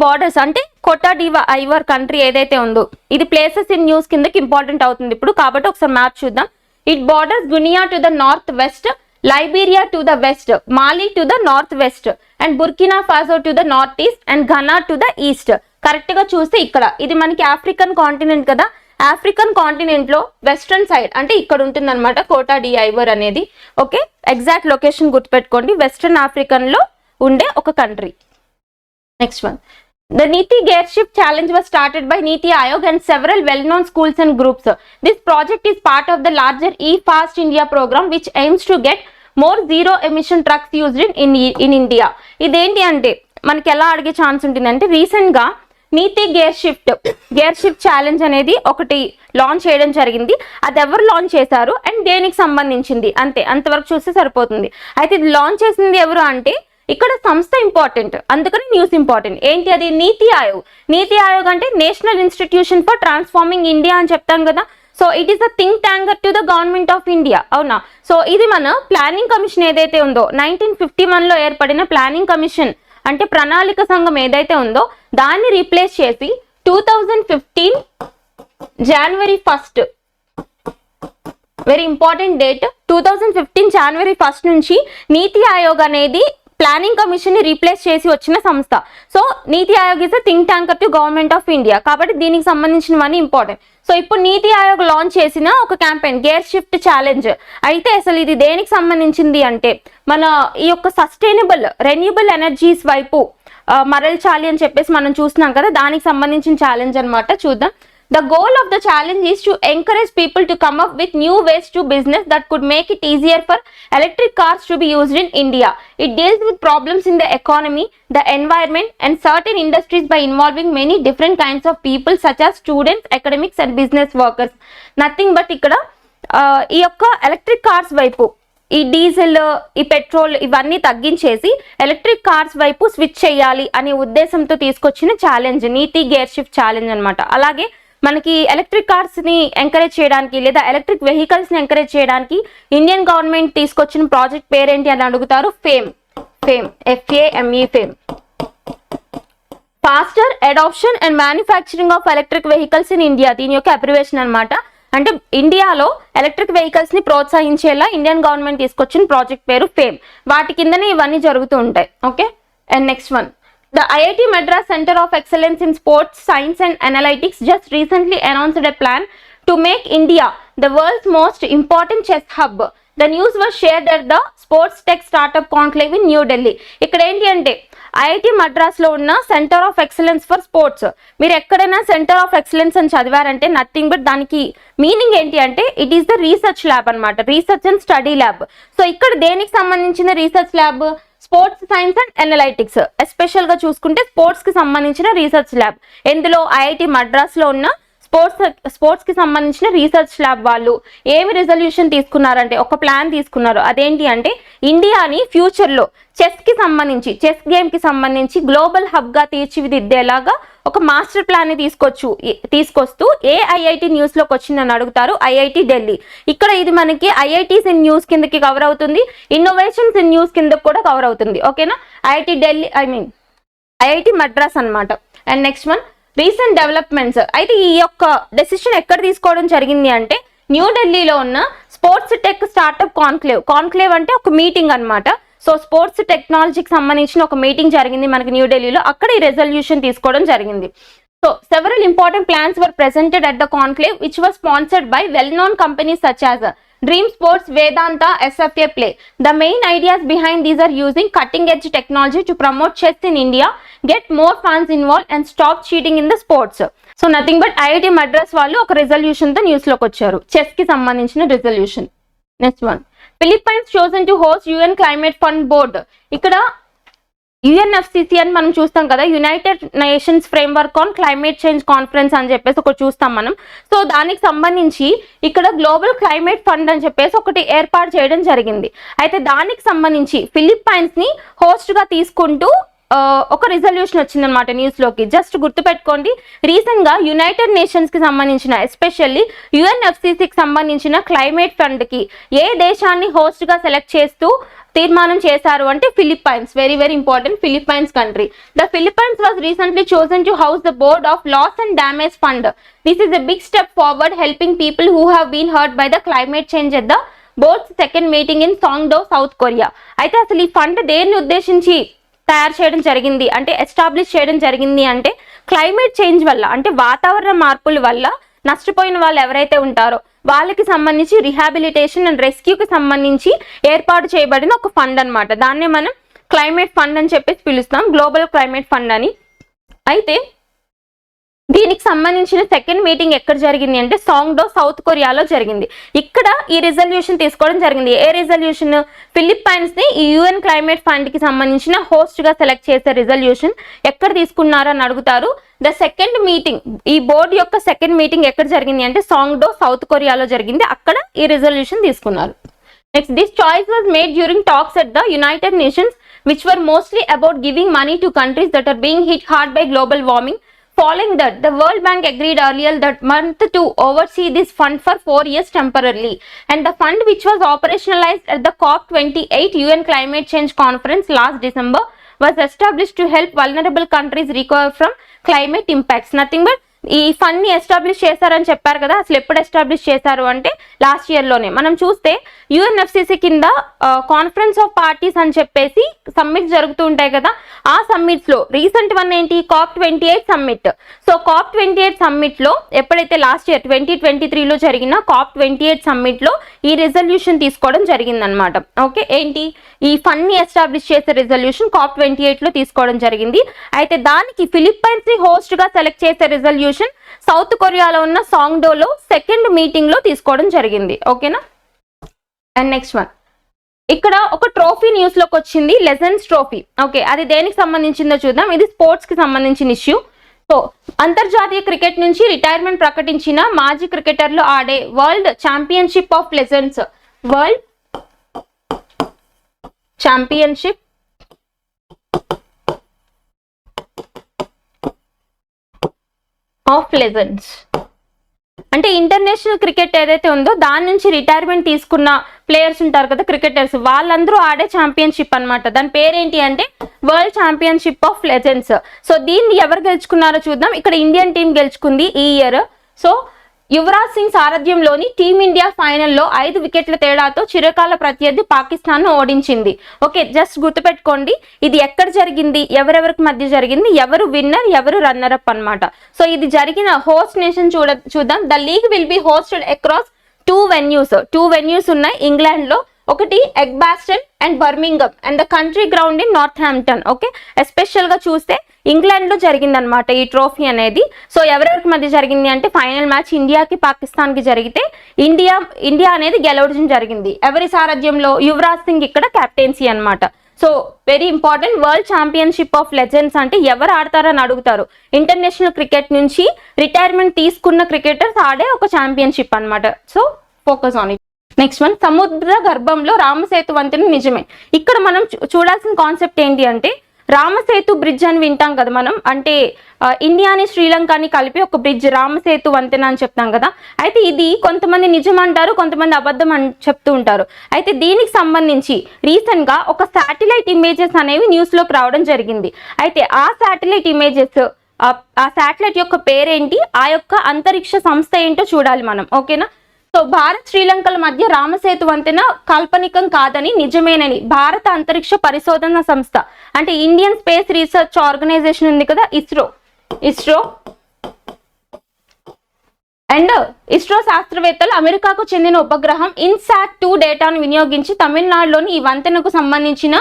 బార్డర్స్ అంటే కోటా డి ఐవోర్ కంట్రీ ఏదైతే ఉందో ఇది ప్లేసెస్ ఇన్ న్యూస్ కిందకి ఇంపార్టెంట్ అవుతుంది ఇప్పుడు. కాబట్టి ఒకసారి మ్యాప్ చూద్దాం. It borders Guinea to the north west, Liberia to the west, Mali to the northwest and Burkina Faso to the northeast and Ghana to the east. Correct గా చూస్తే ఇక్కడ ఇది మనకి ఆఫ్రికన్ కాంటినెంట్ కదా. ఆఫ్రికన్ కాంటినెంట్ లో western side అంటే ఇక్కడ ఉంటుంది అనమాట కోటా డి ఐవోర్ అనేది. ఓకే, ఎగ్జాక్ట్ లొకేషన్ గుర్తుపెట్టుకోండి. వెస్ట్రన్ ఆఫ్రికన్ లో ఉండే ఒక country. Next one, the Niti Gearship Challenge was started by Niti Aayog and several well-known schools and groups. This project is part of the larger eFast India program which aims to get more zero emission trucks used in India. ఇదేంటి అంటే మనకి ఎలా అడిగే chance ఉంటుంది అంటే recent గా నీతి gear shift challenge అనేది ఒకటి లాంచ్ చేయడం జరిగింది. అది ఎవరు లాంచ్ చేశారు అండ్ దేనికి సంబంధించింది అంతే, అంతవరకు చూస్తే సరిపోతుంది. అయితే ఇది లాంచ్ చేసింది ఎవరు అంటే ఇక్కడ సంస్థ ఇంపార్టెంట్, అందుకని న్యూస్ ఇంపార్టెంట్. ఏంటి అది? నీతి ఆయోగ్. నీతి ఆయోగ్ అంటే national institution for transforming India అని చెప్తాం కదా. So it is a think tanker to the government of India, అవునా? సో ఇది మన ప్లానింగ్ కమిషన్ ఏదైతే ఉందో 1951 లో ఏర్పడిన ప్లానింగ్ కమిషన్ అంటే ప్రణాళిక సంఘం ఏదైతే ఉందో దాన్ని రీప్లేస్ చేసి 2015 January 1st, very important date. 2015 January 1st నుంచి నీతి ఆయోగ్ అనేది ప్లానింగ్ కమిషన్ ని రీప్లేస్ చేసి వచ్చిన సంస్థ. So NITI Aayog is think tanker to government of India, కాబట్టి దీనికి సంబంధించినవన్నీ ఇంపార్టెంట్. సో ఇప్పుడు నీతి ఆయోగ్ లాంచ్ చేసిన ఒక క్యాంపెయిన్ గేర్ షిఫ్ట్ ఛాలెంజ్. అయితే అసలు ఇది దేనికి సంబంధించింది అంటే మన ఈ యొక్క సస్టైనబుల్ రెన్యూబుల్ ఎనర్జీస్ వైపు మరల్చాలి అని చెప్పేసి మనం చూస్తున్నాం కదా, దానికి సంబంధించిన ఛాలెంజ్ అన్నమాట. చూద్దాం. The goal of the challenge is to encourage people to come up with new ways to business that could make it easier for electric cars to be used in India. It deals with problems in the economy, the environment and certain industries by involving many different kinds of people such as students, academics and business workers. Nothing but ikkada ఈ యొక్క electric cars వైపు ఈ diesel ఈ petrol ఇవన్నీ తగ్గించేసి electric cars వైపు switch చేయాలి అనే ఉద్దేశంతో తీసుకొచ్చిన ఛాలెంజ్ నీతి గేర్ షిఫ్ట్ ఛాలెంజ్ అన్నమాట. అలాగే మనకి ఎలక్ట్రిక్ కార్స్ ని ఎంకరేజ్ చేయడానికి లేదా ఎలక్ట్రిక్ వెహికల్స్ ని ఎంకరేజ్ చేయడానికి ఇండియన్ గవర్నమెంట్ తీసుకొచ్చిన ప్రాజెక్ట్ పేరేంటి అని అడుగుతారు. FAME. FAME FAME. Faster adoption and manufacturing of electric vehicles in India, దీని యొక్క అబ్రివేషన్ అన్నమాట. అంటే ఇండియాలో ఎలక్ట్రిక్ వెహికల్స్ ని ప్రోత్సహించేలా ఇండియన్ గవర్నమెంట్ తీసుకొచ్చిన ప్రాజెక్ట్ పేరు ఫేమ్. వాటి కిందనే ఇవన్నీ జరుగుతూ ఉంటాయి. Okay. And next one, the IIT Madras Center of Excellence in Sports Science and Analytics just recently announced a plan to make India the world's most important chess hub. The news was shared at the Sports Tech Startup Conclave in New Delhi. ఇక్కడ ఏంటి అంటే IIT Madras లో ఉన్న centre of excellence for sports. మీరు ఎక్కడైనా centre of excellence అని చదివారంటే nothing but దానికి మీనింగ్ ఏంటి అంటే it is the research lab అన్నమాట, research and study lab. So ఇక్కడ దేనికి సంబంధించిన research lab? Sports science and analytics. Especial గా చూసుకుంటే స్పోర్ట్స్ కి సంబంధించిన రీసెర్చ్ ల్యాబ్. ఎందులో ఐఐటి మద్రాస్ లో ఉన్న స్పోర్ట్స్ కి సంబంధించిన రీసెర్చ్ ల్యాబ్ వాళ్ళు ఏమి రిజల్యూషన్ తీసుకున్నారంటే ఒక ప్లాన్ తీసుకున్నారు. అదేంటి అంటే ఇండియాని ఫ్యూచర్ లో చెస్ గేమ్ కి సంబంధించి గ్లోబల్ హబ్ గా తీర్చిదిద్దేలాగా ఒక మాస్టర్ ప్లాన్ ని తీసుకొస్తూ ఏ ఐఐటి న్యూస్ లోకి వచ్చిందని అడుగుతారు. ఐఐటి ఢిల్లీ. ఇక్కడ ఇది మనకి ఐఐటీస్ ఇన్ న్యూస్ కిందకి కవర్ అవుతుంది, ఇన్నోవేషన్స్ ఇన్ న్యూస్ కిందకి కూడా కవర్ అవుతుంది. ఓకేనా. ఐఐటి మద్రాస్ అన్నమాట. And next one, recent developments. అయితే ఈ యొక్క డెసిషన్ ఎక్కడ తీసుకోవడం జరిగింది అంటే న్యూఢిల్లీలో ఉన్న స్పోర్ట్స్ టెక్ స్టార్ట్అప్ కాన్క్లేవ్ అంటే ఒక మీటింగ్ అన్నమాట. సో స్పోర్ట్స్ టెక్నాలజీకి సంబంధించిన ఒక మీటింగ్ జరిగింది మనకి న్యూఢిల్లీలో, అక్కడ ఈ రెజల్యూషన్ తీసుకోవడం జరిగింది. So several important plans were presented at the conclave which was sponsored by well-known companies such as Dream Sports, Vedanta, SFA Play. The main ideas behind these are using cutting-edge technology to promote chess in India, get more fans involved and stop cheating in the sports. So nothing but IIT Madras వాళ్ళు ఒక resolution తో news లోకి వచ్చారు, chess కి సంబంధించిన resolution. Next one, Philippines chosen to host UN Climate Fund Board. ఇక్కడ UNFCC అని మనం చూస్తాం కదా, United nations framework on climate change conference అని చెప్పేసి ఒకటి చూస్తాం మనం. సో దానికి సంబంధించి ఇక్కడ గ్లోబల్ క్లైమేట్ ఫండ్ అని చెప్పేసి ఒకటి ఏర్పాటు చేయడం జరిగింది. అయితే దానికి సంబంధించి ఫిలిప్పైన్స్ ని హోస్ట్ గా తీసుకుంటూ ఒక రిజల్యూషన్ వచ్చిందనమాట న్యూస్ లోకి. జస్ట్ గుర్తుపెట్టుకోండి, రీసెంట్ గా యునైటెడ్ నేషన్స్ కి సంబంధించిన ఎస్పెషల్లీ యుఎన్ఎఫ్సిసికి సంబంధించిన క్లైమేట్ ఫండ్ కి ఏ దేశాన్ని హోస్ట్ గా సెలెక్ట్ చేస్తూ తీర్మానం చేశారు అంటే Philippines. Very very important, Philippines country. The Philippines was recently chosen to house the board of loss and damage fund. This is a big step forward helping people who have been hurt by the climate change at the board's second meeting in Songdo, South Korea. అయితే అసలు ఈ fund దేన్ని ఉద్దేశించి తయారు చేయడం జరిగింది అంటే establish చేయడం జరిగింది అంటే క్లైమేట్ చేంజ్ వల్ల అంటే వాతావరణ మార్పుల వల్ల నష్టపోయిన వాళ్ళు ఎవరైతే ఉంటారో వాళ్ళకి సంబంధించి రిహాబిలిటేషన్ అండ్ రెస్క్యూకి సంబంధించి ఏర్పాటు చేయబడిన ఒక ఫండ్ అన్నమాట. దాన్నే మనం క్లైమేట్ ఫండ్ అని చెప్పేసి పిలుస్తాం, గ్లోబల్ క్లైమేట్ ఫండ్ అని. అయితే దీనికి సంబంధించిన సెకండ్ మీటింగ్ ఎక్కడ జరిగింది అంటే సాంగ్డో, సౌత్ కొరియాలో జరిగింది. ఇక్కడ ఈ రిజల్యూషన్ తీసుకోవడం జరిగింది. ఏ రిజల్యూషన్? ఫిలిప్పైన్స్ ని ఈ యుఎన్ క్లైమేట్ ఫండ్ కి సంబంధించిన హోస్ట్ గా సెలెక్ట్ చేసే రిజల్యూషన్ ఎక్కడ తీసుకున్నారు అని అడుగుతారు. ద సెకండ్ మీటింగ్, ఈ బోర్డు యొక్క సెకండ్ మీటింగ్ ఎక్కడ జరిగింది అంటే సాంగ్డో, సౌత్ కొరియాలో జరిగింది. అక్కడ ఈ రిజల్యూషన్ తీసుకున్నారు. Next, this choice was made during talks at the United nations which were mostly about giving money to countries that are being hit hard by global warming. Following that, the World Bank agreed earlier that month to oversee this fund for 4 years temporarily. And the fund, which was operationalized at the COP28 UN Climate Change Conference last December, was established to help vulnerable countries recover from climate impacts. Nothing but ఈ fund ని establish చేశారని చెప్పారు కదా, అసలు ఎప్పుడు establish చేశారు అంటే last year లోనే. మనం చూస్తే యుఎన్ఎఫ్సిసి కింద కాన్ఫరెన్స్ ఆఫ్ పార్టీస్ అని చెప్పేసి సమ్మిట్స్ జరుగుతూ ఉంటాయి కదా, ఆ సమ్మిట్స్ లో రీసెంట్ వన్ ఏంటి COP28 summit. So COP28 summit లో ఎప్పుడైతే లాస్ట్ ఇయర్ 2023లో జరిగిన COP28 సమ్మిట్ లో ఈ రెజల్యూషన్ తీసుకోవడం జరిగిందనమాట. ఓకే, ఏంటి ఈ ఫండ్ ని ఎస్టాబ్లిష్ చేసే రెజల్యూషన్ COP28 లో తీసుకోవడం జరిగింది. అయితే దానికి ఫిలిప్పైన్స్ ని హోస్ట్ గా సెలెక్ట్ చేసే రెజల్యూషన్ సౌత్ కొరియాలో ఉన్న సాంగ్డోలో సెకండ్ మీటింగ్ లో తీసుకోవడం జరిగింది. ఓకేనా. అండ్ నెక్స్ట్ వన్, ఇక్కడ ఒక ట్రోఫీ న్యూస్ లోకి వచ్చింది, లెజెండ్స్ ట్రోఫీ. ఓకే, అది దేనికి సంబంధించిందో చూద్దాం. ఇది స్పోర్ట్స్ కి సంబంధించిన ఇష్యూ. సో అంతర్జాతీయ క్రికెట్ నుంచి రిటైర్మెంట్ ప్రకటించిన మాజీ క్రికెటర్లు ఆడే world championship of legends, world championship of legends అంటే ఇంటర్నేషనల్ క్రికెట్ ఏదైతే ఉందో దాని నుంచి రిటైర్మెంట్ తీసుకున్న ప్లేయర్స్ ఉంటారు కదా, క్రికెటర్స్, వాళ్ళందరూ ఆడే ఛాంపియన్షిప్ అనమాట. దాని పేరేంటి అంటే world championship of legends. So దీన్ని ఎవరు గెలుచుకున్నారో చూద్దాం. ఇక్కడ ఇండియన్ టీం గెలుచుకుంది ఈ ఇయర్. సో యువరాజ్ సింగ్ సారథ్యంలోని టీమిండియా ఫైనల్లో 5 వికెట్ల తేడాతో చిరకాల ప్రత్యర్థి పాకిస్తాన్ ను ఓడించింది. ఓకే, జస్ట్ గుర్తుపెట్టుకోండి, ఇది ఎక్కడ జరిగింది, ఎవరెవరికి మధ్య జరిగింది, ఎవరు విన్నర్, ఎవరు రన్నర్ అప్ అన్నమాట. సో ఇది జరిగిన హోస్ట్ నేషన్ చూద్దాం. The league will be hosted across 2 venues ఉన్నాయి ఇంగ్లాండ్ లో. ఒకటి Edgbaston and Birmingham and the country ground in Northampton. Okay, especial గా చూస్తే ఇంగ్లాండ్ లో జరిగిందనమాట ఈ ట్రోఫీ అనేది. సో ఎవరెవరికి మధ్య జరిగింది అంటే ఫైనల్ మ్యాచ్ ఇండియాకి పాకిస్తాన్ కి జరిగితే ఇండియా అనేది గెలవడం జరిగింది. ఎవరి సారథ్యంలో? యువరాజ్ సింగ్ ఇక్కడ కెప్టెన్సీ అన్నమాట. So very important, world championship of legends అంటే ఎవరు ఆడతారని అడుగుతారు. ఇంటర్నేషనల్ క్రికెట్ నుంచి రిటైర్మెంట్ తీసుకున్న క్రికెటర్స్ ఆడే ఒక ఛాంపియన్షిప్ అన్నమాట. So focus on it. Next one, సముద్ర గర్భంలో రామసేతు వంతెన నిజమే. ఇక్కడ మనం చూడాల్సిన కాన్సెప్ట్ ఏంటి అంటే రామసేతు బ్రిడ్జ్ అని వింటాం కదా మనం, అంటే ఇండియాని శ్రీలంకని కలిపి ఒక బ్రిడ్జ్, రామసేతు వంతెన అని చెప్తాం కదా. అయితే ఇది కొంతమంది నిజం అంటారు, కొంతమంది అబద్ధం అని చెప్తూ ఉంటారు. అయితే దీనికి సంబంధించి రీసెంట్ గా ఒక శాటిలైట్ ఇమేజెస్ అనేవి న్యూస్ లోకి రావడం జరిగింది. అయితే ఆ శాటిలైట్ ఇమేజెస్, ఆ శాటిలైట్ యొక్క పేరేంటి, ఆ యొక్క అంతరిక్ష సంస్థ ఏంటో చూడాలి మనం. ఓకేనా. సో భారత్ శ్రీలంకల మధ్య రామసేతు వంతెన కాల్పనికం కాదని నిజమేనని భారత అంతరిక్ష పరిశోధన సంస్థ అంటే ఇండియన్ స్పేస్ రీసెర్చ్ ఆర్గనైజేషన్ ఉంది కదా, ఇస్రో అండ్ ఇస్రో శాస్త్రవేత్తలు అమెరికాకు చెందిన ఉపగ్రహం ఇన్సాట్-2 డేటాను వినియోగించి తమిళనాడులోని ఈ వంతెనకు సంబంధించిన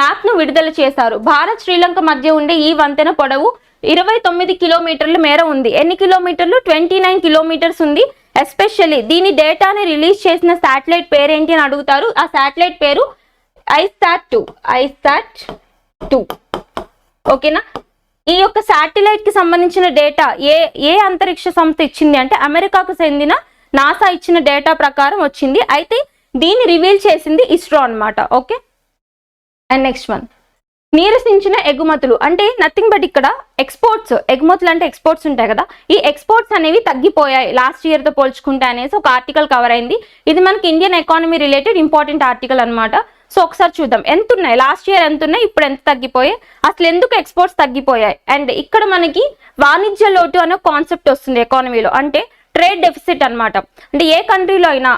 మ్యాప్ ను విడుదల చేశారు. భారత్ శ్రీలంక మధ్య ఉండే ఈ వంతెన పొడవు 29 కిలోమీటర్ల మేర ఉంది. ఎన్ని కిలోమీటర్లు? 29 కిలోమీటర్స్ ఉంది. ఎస్పెషల్లీ దీని డేటాని రిలీజ్ చేసిన శాటిలైట్ పేరేంటి అని అడుగుతారు. ఆ శాటిలైట్ పేరు ఐసాట్-2. ఓకేనా. ఈ యొక్క శాటిలైట్ కి సంబంధించిన డేటా ఏ అంతరిక్ష సంస్థ ఇచ్చింది అంటే అమెరికాకు చెందిన నాసా ఇచ్చిన డేటా ప్రకారం వచ్చింది. అయితే దీన్ని రివీల్ చేసింది ఇస్రో అన్నమాట. ఓకే. అండ్ నెక్స్ట్ వన్, నీరసించిన ఎగుమతులు అంటే నథింగ్ బట్ ఇక్కడ ఎక్స్పోర్ట్స్, ఎగుమతులు అంటే ఎక్స్పోర్ట్స్ ఉంటాయి కదా, ఈ ఎక్స్పోర్ట్స్ అనేవి తగ్గిపోయాయి లాస్ట్ ఇయర్ తో పోల్చుకుంటే అనేసి ఒక ఆర్టికల్ కవర్ అయింది. ఇది మనకి Indian economy related important article అన్నమాట. సో ఒకసారి చూద్దాం ఎంత ఉన్నాయి, లాస్ట్ ఇయర్ ఎంత ఉన్నాయి, ఇప్పుడు ఎంత తగ్గిపోయాయి, అసలు ఎందుకు ఎక్స్పోర్ట్స్ తగ్గిపోయాయి. అండ్ ఇక్కడ మనకి వాణిజ్య లోటు అనే కాన్సెప్ట్ వస్తుంది ఎకానమీలో, అంటే ట్రేడ్ డెఫిసిట్ అన్నమాట. అంటే ఏ కంట్రీలో అయినా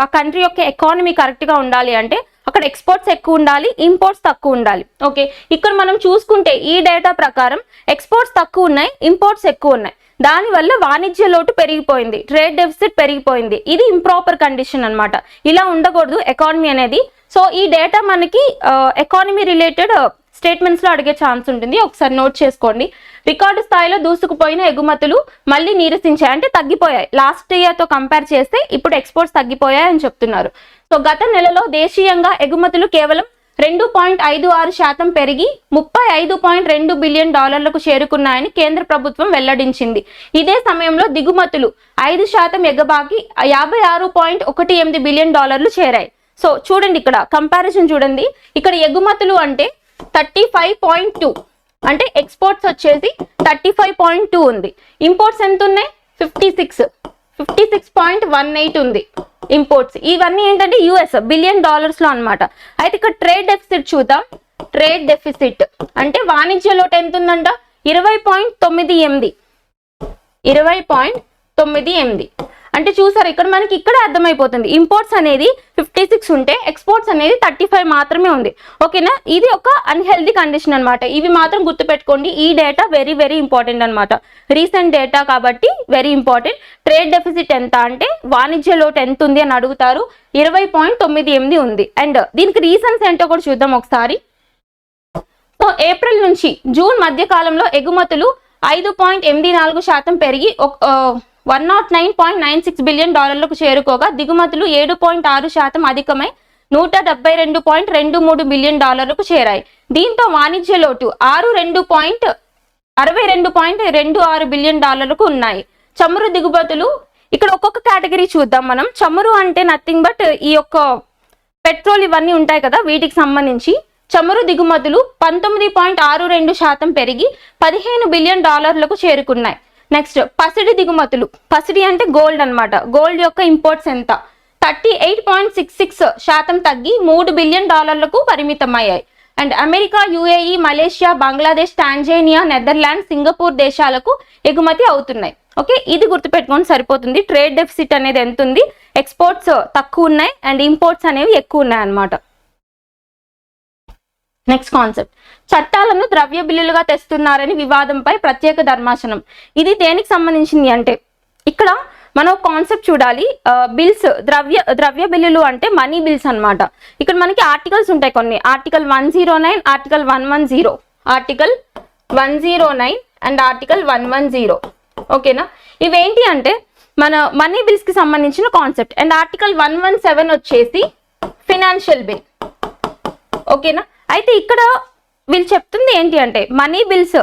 ఆ కంట్రీ యొక్క ఎకానమీ కరెక్ట్ గా ఉండాలి అంటే అక్కడ ఎక్స్పోర్ట్స్ ఎక్కువ ఉండాలి, ఇంపోర్ట్స్ తక్కువ ఉండాలి. ఓకే, ఇక్కడ మనం చూసుకుంటే ఈ డేటా ప్రకారం ఎక్స్పోర్ట్స్ తక్కువ ఉన్నాయి, ఇంపోర్ట్స్ ఎక్కువ ఉన్నాయి. దానివల్ల వాణిజ్య లోటు పెరిగిపోయింది, ట్రేడ్ డెఫిసిట్ పెరిగిపోయింది. ఇది ఇంప్రాపర్ కండిషన్ అన్నమాట. ఇలా ఉండకూడదు ఎకానమీ అనేది. సో ఈ డేటా మనకి ఎకానమీ రిలేటెడ్ స్టేట్మెంట్స్ లో అడిగే ఛాన్స్ ఉంటుంది, ఒకసారి నోట్ చేసుకోండి. రికార్డు స్థాయిలో దూసుకుపోయిన ఎగుమతులు మళ్ళీ నీరసించాయి, అంటే తగ్గిపోయాయి. లాస్ట్ ఇయర్ తో కంపేర్ చేస్తే ఇప్పుడు ఎక్స్పోర్ట్స్ తగ్గిపోయాయి అని చెప్తున్నారు. సో గత నెలలో దేశీయంగా ఎగుమతులు కేవలం 2.56% పెరిగి $35.2 బిలియన్ చేరుకున్నాయని కేంద్ర ప్రభుత్వం వెల్లడించింది. ఇదే సమయంలో దిగుమతులు 5% ఎగబాకి $56.18 బిలియన్ చేరాయి. సో చూడండి ఇక్కడ కంపారిజన్ చూడండి, ఇక్కడ ఎగుమతులు అంటే 35.2, అంటే ఎక్స్పోర్ట్స్ వచ్చేసి 35.2 ఉంది, ఇంపోర్ట్స్ ఎంత ఉన్నాయి 56.18 ఉంది ఇంపోర్ట్స్. ఇవన్నీ ఏంటంటే యుఎస్ బిలియన్ డాలర్స్ లో అన్నమాట. అయితే ఇక్కడ ట్రేడ్ డెఫిసిట్ చూద్దాం. ట్రేడ్ డెఫిసిట్ అంటే వాణిజ్య లోటు ఎంత ఉందంట 20.98. 20.98. అంటే చూసారు ఇక్కడ మనకి ఇక్కడ అర్థమైపోతుంది ఇంపోర్ట్స్ అనేది 56 ఉంటే ఎక్స్పోర్ట్స్ అనేది 35 మాత్రమే ఉంది. ఓకేనా, ఇది ఒక అన్హెల్దీ కండిషన్ అనమాట. ఇవి మాత్రం గుర్తుపెట్టుకోండి. ఈ డేటా వెరీ వెరీ ఇంపార్టెంట్ అనమాట. రీసెంట్ డేటా కాబట్టి వెరీ ఇంపార్టెంట్. ట్రేడ్ డెఫిసిట్ ఎంత అంటే వాణిజ్య లోటు ఎంత ఉంది అని అడుగుతారు. 20.98 ఉంది. అండ్ దీనికి రీజన్స్ ఏంటో కూడా చూద్దాం ఒకసారి. సో ఏప్రిల్ నుంచి జూన్ మధ్య కాలంలో ఎగుమతులు 5.84% పెరిగి 109.96 బిలియన్ డాలర్లకు చేరుకోగా దిగుమతులు 7.6% అధికమై 172.23 బిలియన్ డాలర్లకు చేరాయి. దీంతో వాణిజ్య లోటు 62.26 బిలియన్ డాలర్లకు ఉన్నాయి. చమురు దిగుమతులు ఇక్కడ ఒక్కొక్క కేటగిరీ చూద్దాం మనం. చమురు అంటే నథింగ్ బట్ ఈ యొక్క పెట్రోల్ ఇవన్నీ ఉంటాయి కదా, వీటికి సంబంధించి చమురు దిగుమతులు 19.62% పెరిగి 15 బిలియన్ డాలర్లకు చేరుకున్నాయి. నెక్స్ట్ పసిడి దిగుమతులు. పసిడి అంటే గోల్డ్ అన్నమాట. గోల్డ్ యొక్క ఇంపోర్ట్స్ ఎంత 38.66% తగ్గి 3 బిలియన్ డాలర్లకు పరిమితమయ్యాయి. And America, UAE, Malaysia, Bangladesh, Tanzania, Netherland, Singapore దేశాలకు ఎగుమతి అవుతున్నాయి. ఓకే, ఇది గుర్తుపెట్టుకొని సరిపోతుంది. ట్రేడ్ డెఫిసిట్ అనేది ఎంత ఉంది, ఎక్స్పోర్ట్స్ తక్కువ ఉన్నాయి అండ్ ఇంపోర్ట్స్ అనేవి ఎక్కువ ఉన్నాయి అన్నమాట. నెక్స్ట్ కాన్సెప్ట్, చట్టాలను ద్రవ్య బిల్లులుగా తెస్తున్నారని వివాదంపై ప్రత్యేక ధర్మాసనం. ఇది దేనికి సంబంధించింది అంటే ఇక్కడ మనం కాన్సెప్ట్ చూడాలి. బిల్స్ ద్రవ్య బిల్లులు అంటే మనీ బిల్స్ అన్నమాట. ఇక్కడ మనకి ఆర్టికల్స్ ఉంటాయి కొన్ని. Article 109, article 110, article 109 and article 110. ఓకేనా, ఇవేంటి అంటే మన మనీ బిల్స్ కి సంబంధించిన కాన్సెప్ట్. అండ్ ఆర్టికల్ 117 వచ్చేసి ఫినాన్షియల్ బిల్. ఓకేనా, అయితే ఇక్కడ వీళ్ళు చెప్తుంది ఏంటి అంటే మనీ బిల్స్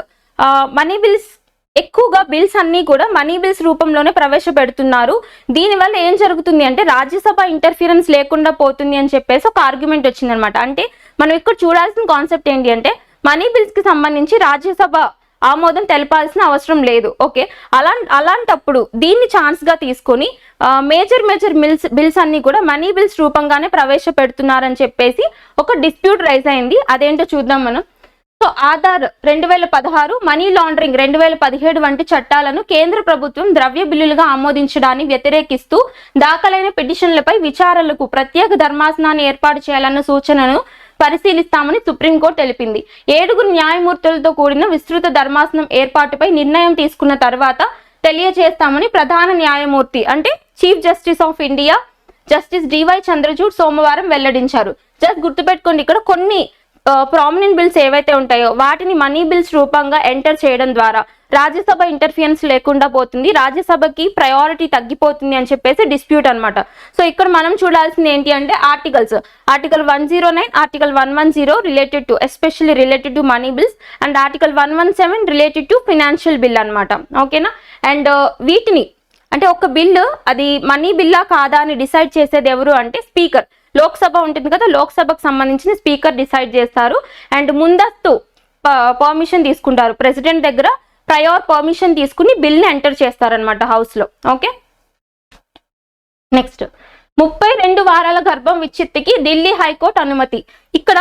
ఎక్కువగా బిల్స్ అన్ని కూడా మనీ బిల్స్ రూపంలోనే ప్రవేశపెడుతున్నారు. దీనివల్ల ఏం జరుగుతుంది అంటే రాజ్యసభ ఇంటర్ఫిరెన్స్ లేకుండా పోతుంది అని చెప్పేసి ఒక ఆర్గ్యుమెంట్ వచ్చింది అనమాట. అంటే మనం ఇక్కడ చూడాల్సిన కాన్సెప్ట్ ఏంటి అంటే మనీ బిల్స్ కి సంబంధించి రాజ్యసభ ఆమోదం తెలపాల్సిన అవసరం లేదు. ఓకే, అలాంటప్పుడు దీన్ని ఛాన్స్ గా తీసుకొని మేజర్ బిల్స్ అన్ని కూడా మనీ బిల్స్ రూపంగానే ప్రవేశపెడుతున్నారని చెప్పేసి ఒక డిస్ప్యూట్ రైజ్ అయింది. అదేంటో చూద్దాం మనం. సో ఆధార్ 2016, మనీ లాండరింగ్ 2017 వంటి చట్టాలను కేంద్ర ప్రభుత్వం ద్రవ్య బిల్లులుగా ఆమోదించడాన్ని వ్యతిరేకిస్తూ దాఖలైన పిటిషన్లపై విచారణలకు ప్రత్యేక ధర్మాసనాన్ని ఏర్పాటు చేయాలన్న సూచనను పరిశీలిస్తామని సుప్రీంకోర్టు తెలిపింది. 7 న్యాయమూర్తులతో కూడిన విస్తృత ధర్మాసనం ఏర్పాటుపై నిర్ణయం తీసుకున్న తర్వాత తెలియజేస్తామని ప్రధాన న్యాయమూర్తి అంటే chief justice of India justice DY Chandrachud సోమవారం వెల్లడించారు. జస్ట్ గుర్తుపెట్టుకోండి, ఇక్కడ కొన్ని ప్రామినెంట్ బిల్స్ ఏవైతే ఉంటాయో వాటిని మనీ బిల్స్ రూపంగా ఎంటర్ చేయడం ద్వారా రాజ్యసభ ఇంటర్ఫియరెన్స్ లేకుండా పోతుంది, రాజ్యసభకి ప్రయారిటీ తగ్గిపోతుంది అని చెప్పేసి డిస్ప్యూట్ అనమాట. సో ఇక్కడ మనం చూడాల్సింది ఏంటి అంటే article 109, article 110 related to especially related to money bills and article 117 related to financial bill అనమాట. ఓకేనా, అండ్ వీటిని అంటే ఒక బిల్లు అది మనీ బిల్లా కాదా అని డిసైడ్ చేసేది ఎవరు అంటే స్పీకర్. లోక్సభ ఉంటుంది కదా, లోక్సభకు సంబంధించిన స్పీకర్ డిసైడ్ చేస్తారు. అండ్ ముందస్తు పర్మిషన్ తీసుకుంటారు, ప్రెసిడెంట్ దగ్గర ప్రయర్ పర్మిషన్ తీసుకుని బిల్ని ఎంటర్ చేస్తారనమాట హౌస్ లో. ఓకే, నెక్స్ట్ 32 వారాల గర్భం విచ్ఛిత్తికి ఢిల్లీ హైకోర్టు అనుమతి. ఇక్కడ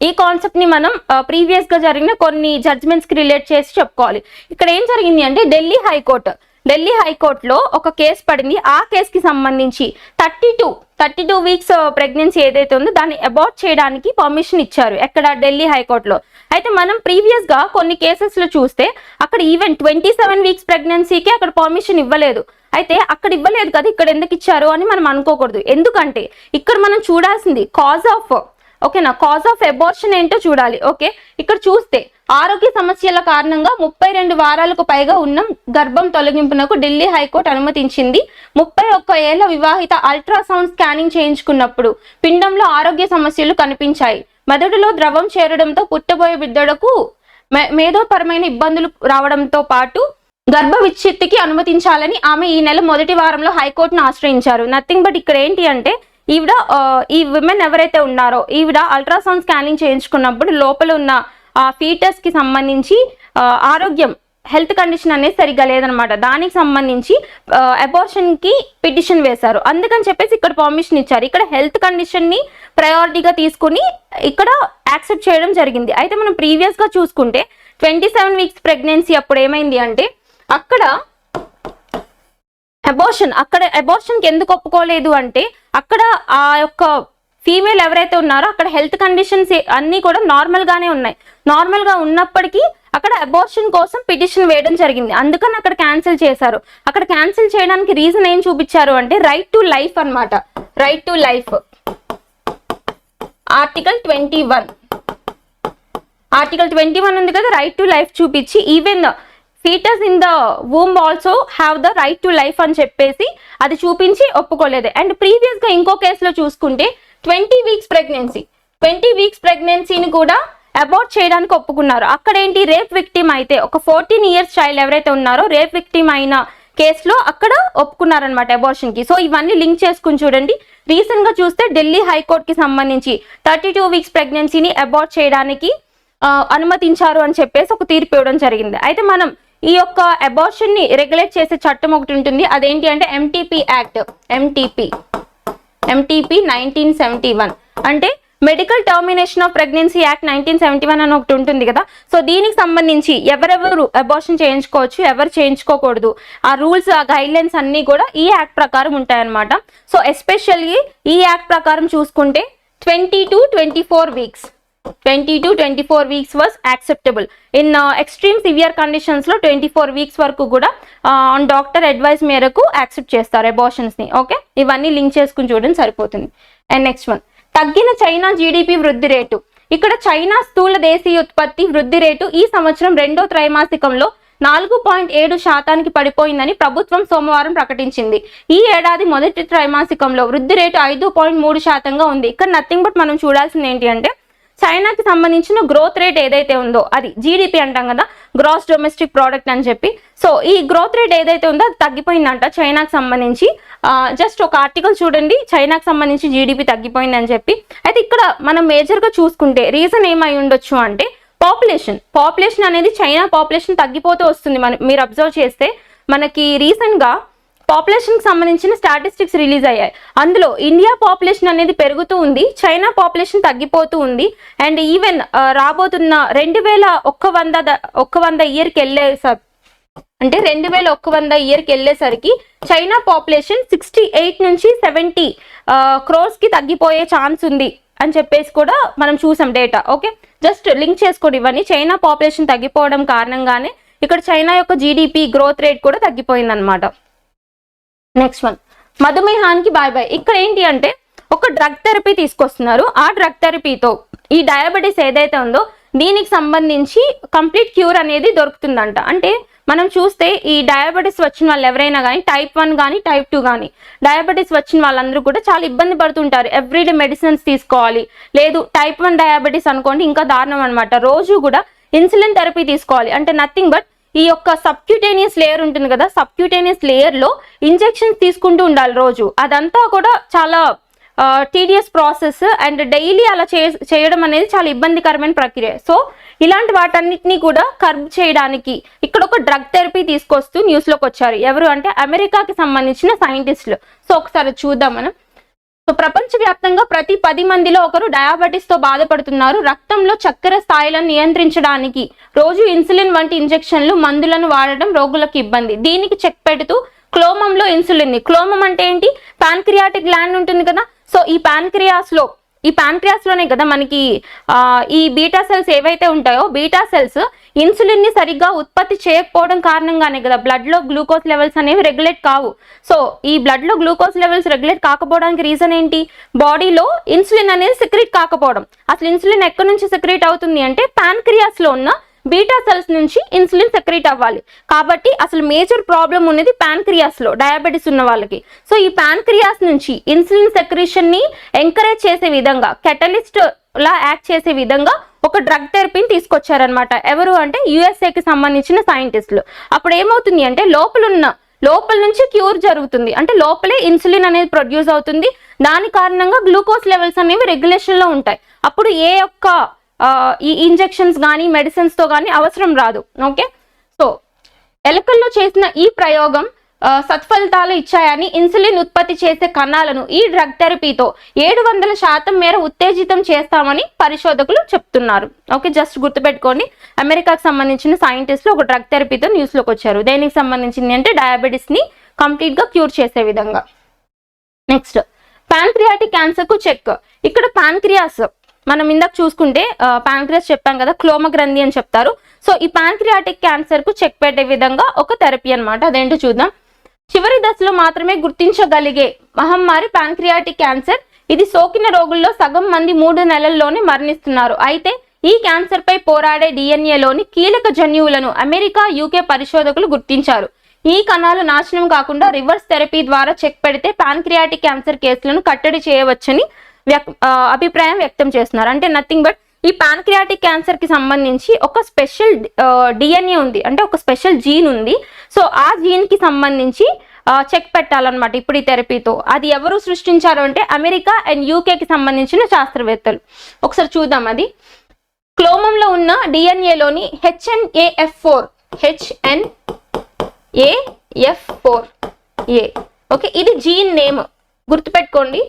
ఈ కాన్సెప్ట్ ని మనం ప్రీవియస్ గా జరిగిన కొన్ని జడ్జ్మెంట్స్ కి రిలేట్ చేసి చెప్పుకోవాలి. ఇక్కడ ఏం జరిగింది అంటే ఢిల్లీ హైకోర్టులో ఒక కేసు పడింది. ఆ కేసుకి సంబంధించి 32 వీక్స్ ప్రెగ్నెన్సీ ఏదైతే ఉందో దాన్ని అబార్ట్ చేయడానికి పర్మిషన్ ఇచ్చారు. ఎక్కడ ఢిల్లీ హైకోర్టులో. అయితే మనం ప్రీవియస్ గా కొన్ని కేసెస్ లో చూస్తే అక్కడ ఈవెన్ 27 వీక్స్ ప్రెగ్నెన్సీకి అక్కడ పర్మిషన్ ఇవ్వలేదు. అయితే అక్కడ ఇవ్వలేదు కదా, ఇక్కడ ఎందుకు ఇచ్చారు అని మనం అనుకోకూడదు. ఎందుకంటే ఇక్కడ మనం చూడాల్సింది కాజ్ ఆఫ్ అబార్షన్ ఏంటో చూడాలి. ఓకే, ఇక్కడ చూస్తే ఆరోగ్య సమస్యల కారణంగా 32 వారాలకు పైగా ఉన్న గర్భం తొలగింపునకు ఢిల్లీ హైకోర్టు అనుమతించింది. 31 ఏళ్ల వివాహిత అల్ట్రాసౌండ్ స్కానింగ్ చేయించుకున్నప్పుడు పిండంలో ఆరోగ్య సమస్యలు కనిపించాయి. మెదడులో ద్రవం చేరడంతో పుట్టబోయే బిడ్డలకు మేధోపరమైన ఇబ్బందులు రావడంతో పాటు గర్భ విచ్ఛిత్తికి అనుమతించాలని ఆమె ఈ నెల మొదటి వారంలో హైకోర్టును ఆశ్రయించారు. నథింగ్ బట్ ఇక్కడ ఏంటి అంటే ఈ విమెన్ ఎవరైతే ఉన్నారో ఈవిడ అల్ట్రాసౌండ్ స్కానింగ్ చేయించుకున్నప్పుడు లోపల ఉన్న ఆ ఫీటస్ కి సంబంధించి ఆరోగ్యం హెల్త్ కండిషన్ అనేది సరిగ్గా లేదనమాట. దానికి సంబంధించి అబార్షన్ కి పిటిషన్ వేశారు. అందుకని చెప్పేసి ఇక్కడ పర్మిషన్ ఇచ్చారు. ఇక్కడ హెల్త్ కండిషన్ ని ప్రయారిటీగా తీసుకుని ఇక్కడ యాక్సెప్ట్ చేయడం జరిగింది. అయితే మనం ప్రీవియస్ గా చూసుకుంటే 27 వీక్స్ ప్రెగ్నెన్సీ అప్పుడు ఏమైంది అంటే అక్కడ అబార్షన్, అక్కడ అబార్షన్కి ఎందుకు ఒప్పుకోలేదు అంటే అక్కడ ఆ యొక్క ఫీమేల్ ఎవరైతే ఉన్నారో అక్కడ హెల్త్ కండిషన్స్ అన్నీ కూడా నార్మల్గానే ఉన్నాయి. నార్మల్గా ఉన్నప్పటికీ అక్కడ అబార్షన్ కోసం పిటిషన్ వేయడం జరిగింది. అందుకని అక్కడ క్యాన్సిల్ చేశారు. అక్కడ క్యాన్సిల్ చేయడానికి రీజన్ ఏం చూపించారు అంటే రైట్ టు లైఫ్ అన్నమాట. రైట్ టు లైఫ్ ఆర్టికల్ 21 ఉంది కదా, రైట్ టు లైఫ్ చూపించి even foetus in the womb also have the right to life అని చెప్పేసి అది చూపించి ఒప్పుకోలేదు. అండ్ ప్రీవియస్ గా ఇంకో కేసులో చూసుకుంటే 20 వీక్స్ ప్రెగ్నెన్సీని కూడా అబార్ట్ చేయడానికి ఒప్పుకున్నారు. అక్కడ ఏంటి, రేప్ విక్టిమ్ అయితే ఒక 14 years చైల్డ్ ఎవరైతే ఉన్నారో రేప్ విక్టిమ్ అయిన కేసులో అక్కడ ఒప్పుకున్నారనమాట అబార్షన్ కి. సో ఇవన్నీ లింక్ చేసుకుని చూడండి. రీసెంట్ గా చూస్తే ఢిల్లీ హైకోర్టుకి సంబంధించి 32 వీక్స్ ప్రెగ్నెన్సీని అబార్ట్ చేయడానికి అనుమతించారు అని చెప్పేసి ఒక తీర్పు ఇవ్వడం జరిగింది. అయితే మనం ఈ యొక్క అబార్షన్ ని రెగ్యులేట్ చేసే చట్టం ఒకటి ఉంటుంది. అదేంటి అంటే ఎంటీపీ యాక్ట్, ఎంటీపీ 1971 అంటే medical termination of pregnancy act 1971 అని ఒకటి ఉంటుంది కదా. సో దీనికి సంబంధించి ఎవరెవరు అబార్షన్ చేయించుకోవచ్చు, ఎవరు చేయించుకోకూడదు, ఆ రూల్స్, ఆ గైడ్ లైన్స్ అన్ని కూడా ఈ యాక్ట్ ప్రకారం ఉంటాయన్నమాట. సో ఎస్పెషల్లీ ఈ యాక్ట్ ప్రకారం చూసుకుంటే 20 to 24 weeks was acceptable. In extreme severe conditions లో 24 వీక్స్ వరకు కూడా ఆన్ డాక్టర్ అడ్వైస్ మేరకు యాక్సెప్ట్ చేస్తారు అబార్షన్స్ ని. ఓకే, ఇవన్నీ లింక్ చేసుకుని చూడండి సరిపోతుంది. అండ్ నెక్స్ట్ వన్, తగ్గిన చైనా జీడిపి వృద్ధి రేటు. ఇక్కడ చైనా స్థూల దేశీయ ఉత్పత్తి వృద్ధి రేటు ఈ సంవత్సరం 2వ త్రైమాసికంలో 4.7% పడిపోయిందని ప్రభుత్వం సోమవారం ప్రకటించింది. ఈ ఏడాది మొదటి త్రైమాసికంలో వృద్ధి రేటు 5.3%గా ఉంది. ఇక్కడ నథింగ్ బట్ మనం చూడాల్సింది ఏంటి అంటే చైనాకి సంబంధించిన గ్రోత్ రేట్ ఏదైతే ఉందో, అది జీడిపి అంటాం కదా, గ్రాస్ డొమెస్టిక్ ప్రోడక్ట్ అని చెప్పి. సో ఈ గ్రోత్ రేట్ ఏదైతే ఉందో అది తగ్గిపోయిందంట చైనాకి సంబంధించి. జస్ట్ ఒక ఆర్టికల్ చూడండి, చైనాకి సంబంధించి జీడిపి తగ్గిపోయిందని చెప్పి. అయితే ఇక్కడ మనం మేజర్గా చూసుకుంటే రీజన్ ఏమై ఉండొచ్చు అంటే పాపులేషన్ అనేది చైనా పాపులేషన్ తగ్గిపోతూ వస్తుంది. మీరు అబ్జర్వ్ చేస్తే మనకి రీసెంట్గా పాపులేషన్కి సంబంధించిన స్టాటిస్టిక్స్ రిలీజ్ అయ్యాయి. అందులో ఇండియా పాపులేషన్ అనేది పెరుగుతూ ఉంది, చైనా పాపులేషన్ తగ్గిపోతూ ఉంది. అండ్ ఈవెన్ రాబోతున్న 2100 ఇయర్కి వెళ్ళేసరికి చైనా పాపులేషన్ 68 నుంచి 70 crores తగ్గిపోయే ఛాన్స్ ఉంది అని చెప్పేసి కూడా మనం చూసాం డేటా. ఓకే, జస్ట్ లింక్ చేసుకోండి ఇవన్నీ. చైనా పాపులేషన్ తగ్గిపోవడం కారణంగానే ఇక్కడ చైనా యొక్క జీడిపి గ్రోత్ రేట్ కూడా తగ్గిపోయింది అనమాట. నెక్స్ట్ వన్, మధుమేహానికి బాయ్. ఇక్కడ ఏంటి అంటే ఒక డ్రగ్ థెరపీ తీసుకొస్తున్నారు. ఆ డ్రగ్ థెరపీతో ఈ డయాబెటీస్ ఏదైతే ఉందో దీనికి సంబంధించి కంప్లీట్ క్యూర్ అనేది దొరుకుతుందంట. అంటే మనం చూస్తే ఈ డయాబెటీస్ వచ్చిన వాళ్ళు ఎవరైనా కానీ టైప్ 1 కానీ టైప్ 2 కానీ డయాబెటీస్ వచ్చిన వాళ్ళందరూ కూడా చాలా ఇబ్బంది పడుతుంటారు. ఎవ్రీడే మెడిసిన్స్ తీసుకోవాలి. లేదు టైప్ 1 డయాబెటీస్ అనుకోండి, ఇంకా దారుణం అనమాట. రోజు కూడా ఇన్సులిన్ థెరపీ తీసుకోవాలి. అంటే నథింగ్ బట్ ఈ యొక్క సబ్క్యూటేనియస్ లేయర్ ఉంటుంది కదా, సబ్క్యూటేనియస్ లేయర్ లో ఇంజెక్షన్స్ తీసుకుంటూ ఉండాలి రోజు. అదంతా కూడా చాలా టీడీఎస్ ప్రాసెస్ అండ్ డైలీ అలా చేయడం అనేది చాలా ఇబ్బందికరమైన ప్రక్రియ. సో ఇలాంటి వాటన్నిటిని కూడా కర్బ్ చేయడానికి ఇక్కడ ఒక డ్రగ్ థెరపీ తీసుకొస్తూ న్యూస్లోకి వచ్చారు. ఎవరు అంటే అమెరికాకి సంబంధించిన సైంటిస్టులు. సో ఒకసారి చూద్దాం మనం. సో ప్రపంచవ్యాప్తంగా ప్రతి 10 మందిలో ఒకరు డయాబెటీస్ తో బాధపడుతున్నారు. రక్తంలో చక్కెర స్థాయిలను నియంత్రించడానికి రోజు ఇన్సులిన్ వంటి ఇంజెక్షన్లు, మందులను వాడడం రోగులకు ఇబ్బంది. దీనికి చెక్ పెడుతూ క్లోమంలో ఇన్సులిన్ ని, క్లోమం అంటే ఏంటి, పాన్క్రియాటిక్ గ్లాండ్ ఉంటుంది కదా. సో ఈ ప్యాన్క్రియాస్ లోనే కదా మనకి ఈ బీటా సెల్స్ ఏవైతే ఉంటాయో, బీటా సెల్స్ ఇన్సులిన్ ని సరిగ్గా ఉత్పత్తి చేయకపోవడం కారణంగానే కదా బ్లడ్ లో గ్లూకోజ్ లెవెల్స్ అనేవి రెగ్యులేట్ కావు. సో ఈ బ్లడ్ లో గ్లూకోజ్ లెవెల్స్ రెగ్యులేట్ కాకపోవడానికి రీజన్ ఏంటి, బాడీలో ఇన్సులిన్ అనేది సెక్రెట్ కాకపోవడం. అసలు ఇన్సులిన్ ఎక్కడి నుంచి సెక్రెట్ అవుతుంది అంటే ప్యాన్క్రియాస్ లో ఉన్న బీటా సెల్స్ నుంచి ఇన్సులిన్ సెక్రెట్ అవ్వాలి. కాబట్టి అసలు మేజర్ ప్రాబ్లం ఉన్నది ప్యాన్క్రియాస్ లో డయాబెటీస్ ఉన్న వాళ్ళకి. సో ఈ ప్యాన్క్రియాస్ నుంచి ఇన్సులిన్ సెక్రేషన్ ని ఎంకరేజ్ చేసే విధంగా, కెటలిస్ట్ లా యాక్ట్ చేసే విధంగా ఒక డ్రగ్ థెరపీని తీసుకొచ్చారనమాట. ఎవరు అంటే యుఎస్ఏకి సంబంధించిన సైంటిస్టులు. అప్పుడు ఏమవుతుంది అంటే లోపల నుంచి క్యూర్ జరుగుతుంది. అంటే లోపలే ఇన్సులిన్ అనేది ప్రొడ్యూస్ అవుతుంది. దాని కారణంగా గ్లూకోజ్ లెవెల్స్ అనేవి రెగ్యులేషన్ లో ఉంటాయి. అప్పుడు ఏ యొక్క ఈ ఇంజెక్షన్స్ కానీ మెడిసిన్స్ తో కానీ అవసరం రాదు. ఓకే, సో ఎలుకల్లో చేసిన ఈ ప్రయోగం సత్ఫలితాలు ఇచ్చాయని ఇన్సులిన్ ఉత్పత్తి చేసే కణాలను ఈ డ్రగ్ థెరపీతో 700% మేర ఉత్తేజితం చేస్తామని పరిశోధకులు చెప్తున్నారు. ఓకే, జస్ట్ గుర్తుపెట్టుకోండి. అమెరికాకు సంబంధించిన సైంటిస్టులు ఒక డ్రగ్ థెరపీతో న్యూస్లోకి వచ్చారు. దేనికి సంబంధించింది అంటే డయాబెటీస్ ని కంప్లీట్ గా క్యూర్ చేసే విధంగా. నెక్స్ట్ ప్యాంక్రియాటిక్ క్యాన్సర్ కు చెక్. ఇక్కడ ప్యాంక్రియాస్ మనం ఇందాక చూసుకుంటే ప్యాంక్రియాస్ చెప్పాం కదా, క్లోమ గ్రంథి అని చెప్తారు. సో ఈ ప్యాంక్రియాటిక్ క్యాన్సర్ కు చెక్ పెట్టే విధంగా ఒక థెరపీ అన్నమాట. అదేంటో చూద్దాం. చివరి దశలో మాత్రమే గుర్తించగలిగే మహమ్మారి ప్యాంక్రియాటిక్ క్యాన్సర్. ఇది సోకిన రోగుల్లో సగం మంది 3 నెలల్లోనే మరణిస్తున్నారు. అయితే ఈ క్యాన్సర్ పై పోరాడే డిఎన్ఏలోని కీలక జన్యువులను అమెరికా, యూకే పరిశోధకులు గుర్తించారు. ఈ కణాలు నాశనం కాకుండా రివర్స్ థెరపీ ద్వారా చెక్ పెడితే ప్యాంక్రియాటిక్ క్యాన్సర్ కేసులను కట్టడి చేయవచ్చని అభిప్రాయం వ్యక్తం చేస్తున్నారు. అంటే నథింగ్ బట్ ఈ ప్యాంక్రియాటిక్ క్యాన్సర్ కి సంబంధించి ఒక స్పెషల్ డిఎన్ఏ ఉంది, అంటే ఒక స్పెషల్ జీన్ ఉంది. సో ఆ జీన్ కి సంబంధించి చెక్ పెట్టాలన్నమాట ఇప్పుడు ఈ థెరపీతో. అది ఎవరు సృష్టించారు అంటే అమెరికా అండ్ యూకేకి సంబంధించిన శాస్త్రవేత్తలు. ఒకసారి చూద్దాం. అది క్లోమంలో ఉన్న డిఎన్ఏలోని HNAF4A. ఓకే, ఇది జీన్ నేమ్ గుర్తుపెట్టుకోండి.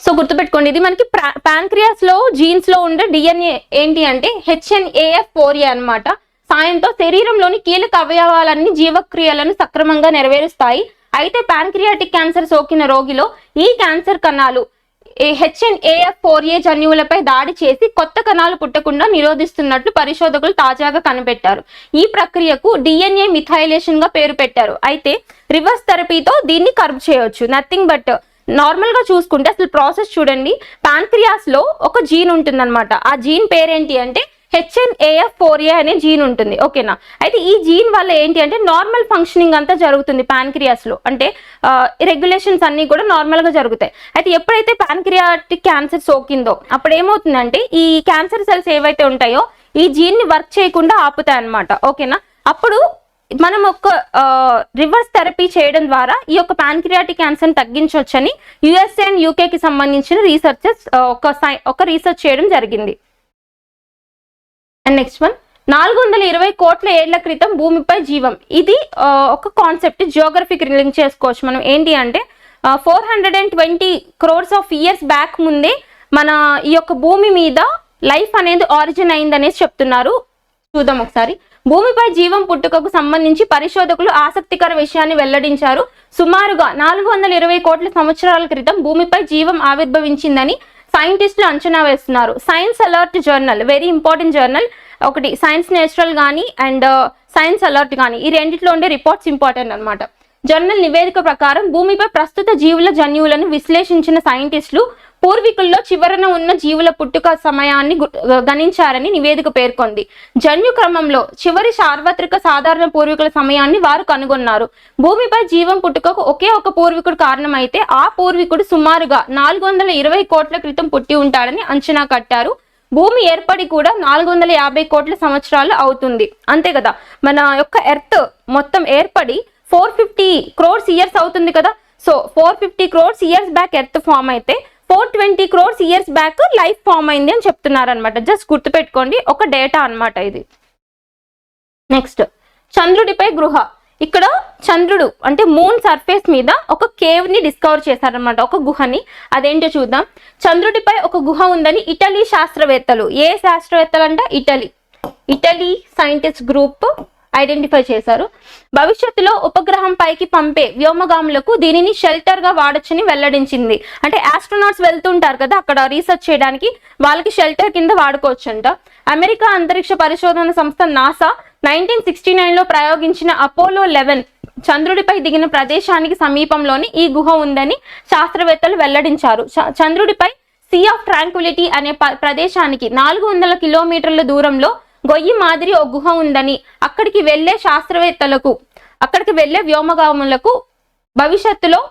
సో గుర్తుపెట్టుకోండి, ఇది మనకి ప్యాంక్రియాస్ లో జీన్స్ లో ఉండే డిఎన్ఏ ఏంటి అంటే HNAF4A అన్నమాట. సాయంతో శరీరంలోని కీలక అవయవాలన్నీ జీవక్రియలను సక్రమంగా నెరవేరుస్తాయి. అయితే ప్యాంక్రియాటిక్ క్యాన్సర్ సోకిన రోగిలో ఈ క్యాన్సర్ కణాలు HNAF4A జన్యువులపై దాడి చేసి కొత్త కణాలు పుట్టకుండా నిరోధిస్తున్నట్లు పరిశోధకులు తాజాగా కనిపెట్టారు. ఈ ప్రక్రియకు DNA మిథైలేషన్ గా పేరు పెట్టారు. అయితే రివర్స్ థెరపీతో దీన్ని కర్బ్ చేయొచ్చు. నథింగ్ బట్ నార్మల్ గా చూసుకుంటే అసలు ప్రాసెస్ చూడండి. ప్యాంక్రియాస్ లో ఒక జీన్ ఉంటుందన్నమాట. ఆ జీన్ పేరేంటి అంటే HNAF4A అనే జీన్ ఉంటుంది. ఓకేనా. అయితే ఈ జీన్ వల్ల ఏంటి అంటే నార్మల్ ఫంక్షనింగ్ అంతా జరుగుతుంది ప్యాంక్రియాస్ లో, అంటే రెగ్యులేషన్స్ అన్ని కూడా నార్మల్ గా జరుగుతాయి. అయితే ఎప్పుడైతే ప్యాంక్రియాటిక్ క్యాన్సర్ సోకిందో అప్పుడు ఏమవుతుందంటే ఈ క్యాన్సర్ సెల్స్ ఏవైతే ఉంటాయో ఈ జీన్ ని వర్క్ చేయకుండా ఆపుతాయి అన్నమాట. ఓకేనా. అప్పుడు మనం ఒక రివర్స్ థెరపీ చేయడం ద్వారా ఈ యొక్క ప్యాంక్రియాటిక్ క్యాన్సర్ తగ్గించవచ్చని USA అండ్ UK కి సంబంధించిన రీసెర్చర్స్ ఒక రీసెర్చ్ చేయడం జరిగింది. అండ్ నెక్స్ట్ వన్, 420 కోట్ల ఏళ్ల క్రితం భూమిపై జీవం. ఇది ఒక కాన్సెప్ట్, జియోగ్రఫీకి లింక్ చేసుకోవచ్చు మనం. ఏంటి అంటే 420 crores ఆఫ్ ఇయర్స్ బ్యాక్ ముందే మన ఈ యొక్క భూమి మీద లైఫ్ అనేది ఆరిజిన్ అయిందనేసి చెప్తున్నారు. చూద్దాం ఒకసారి. భూమిపై జీవం పుట్టుకకు సంబంధించి పరిశోధకులు ఆసక్తికర విషయాన్ని వెల్లడించారు. సుమారుగా 420 కోట్ల సంవత్సరాల క్రితం భూమిపై జీవం ఆవిర్భవించిందని సైంటిస్టులు అంచనా వేస్తున్నారు. Science alert journal, very important journal. ఒకటి సైన్స్ నేచురల్ కానీ అండ్ సైన్స్ అలర్ట్ కానీ, ఈ రెండిట్లో ఉండే రిపోర్ట్స్ ఇంపార్టెంట్ అన్నమాట. జర్నల్ నివేదిక ప్రకారం భూమిపై ప్రస్తుత జీవుల జన్యువులను విశ్లేషించిన సైంటిస్టులు పూర్వీకుల్లో చివరన ఉన్న జీవుల పుట్టుక సమయాన్ని గణించారని నివేదిక పేర్కొంది. జన్యు క్రమంలో చివరి సార్వత్రిక సాధారణ పూర్వీకుల సమయాన్ని వారు కనుగొన్నారు. భూమిపై జీవం పుట్టుకకు ఒకే ఒక పూర్వీకుడు కారణమైతే ఆ పూర్వీకుడు సుమారుగా 420 కోట్ల క్రితం పుట్టి ఉంటాడని అంచనా కట్టారు. భూమి ఏర్పడి కూడా 450 కోట్ల సంవత్సరాలు అవుతుంది. అంతే కదా, మన యొక్క ఎర్త్ మొత్తం ఏర్పడి 450 crores ఇయర్స్ అవుతుంది కదా. So 450 crores years back earth form అయితే 420 crores years back life form అయింది అని చెప్తున్నారు అనమాట. జస్ట్ గుర్తుపెట్టుకోండి, ఒక డేటా అన్నమాట ఇది. నెక్స్ట్, చంద్రుడిపై గృహ. ఇక్కడ చంద్రుడు అంటే మూన్ సర్ఫేస్ మీద ఒక కేవ్ ని డిస్కవర్ చేశారనమాట, ఒక గుహని. అదేంటో చూద్దాం. చంద్రుడిపై ఒక గుహ ఉందని ఇటలీ శాస్త్రవేత్తలు, ఏ శాస్త్రవేత్తలు అంటే ఇటలీ సైంటిస్ట్ గ్రూప్ ఐడెంటిఫై చేశారు. భవిష్యత్తులో ఉపగ్రహం పైకి పంపే వ్యోమగాములకు దీనిని షెల్టర్ గా వాడొచ్చని వెల్లడించింది. అంటే ఆస్ట్రోనాట్స్ వెళ్తుంటారు కదా అక్కడ రీసెర్చ్ చేయడానికి, వాళ్ళకి షెల్టర్ కింద వాడుకోవచ్చు అంట. అమెరికా అంతరిక్ష పరిశోధన సంస్థ నాసా 1969లో ప్రయోగించిన అపోలో 11 చంద్రుడిపై దిగిన ప్రదేశానికి సమీపంలోని ఈ గుహ ఉందని శాస్త్రవేత్తలు వెల్లడించారు. చంద్రుడిపై సీ ఆఫ్ ట్రాంక్విలిటీ అనే ప్రదేశానికి 400 కిలోమీటర్ల దూరంలో గొయ్యి మాదిరి ఒక గుహ ఉందని, అక్కడికి వెళ్లే వ్యోమగాములకు భవిష్యత్తులో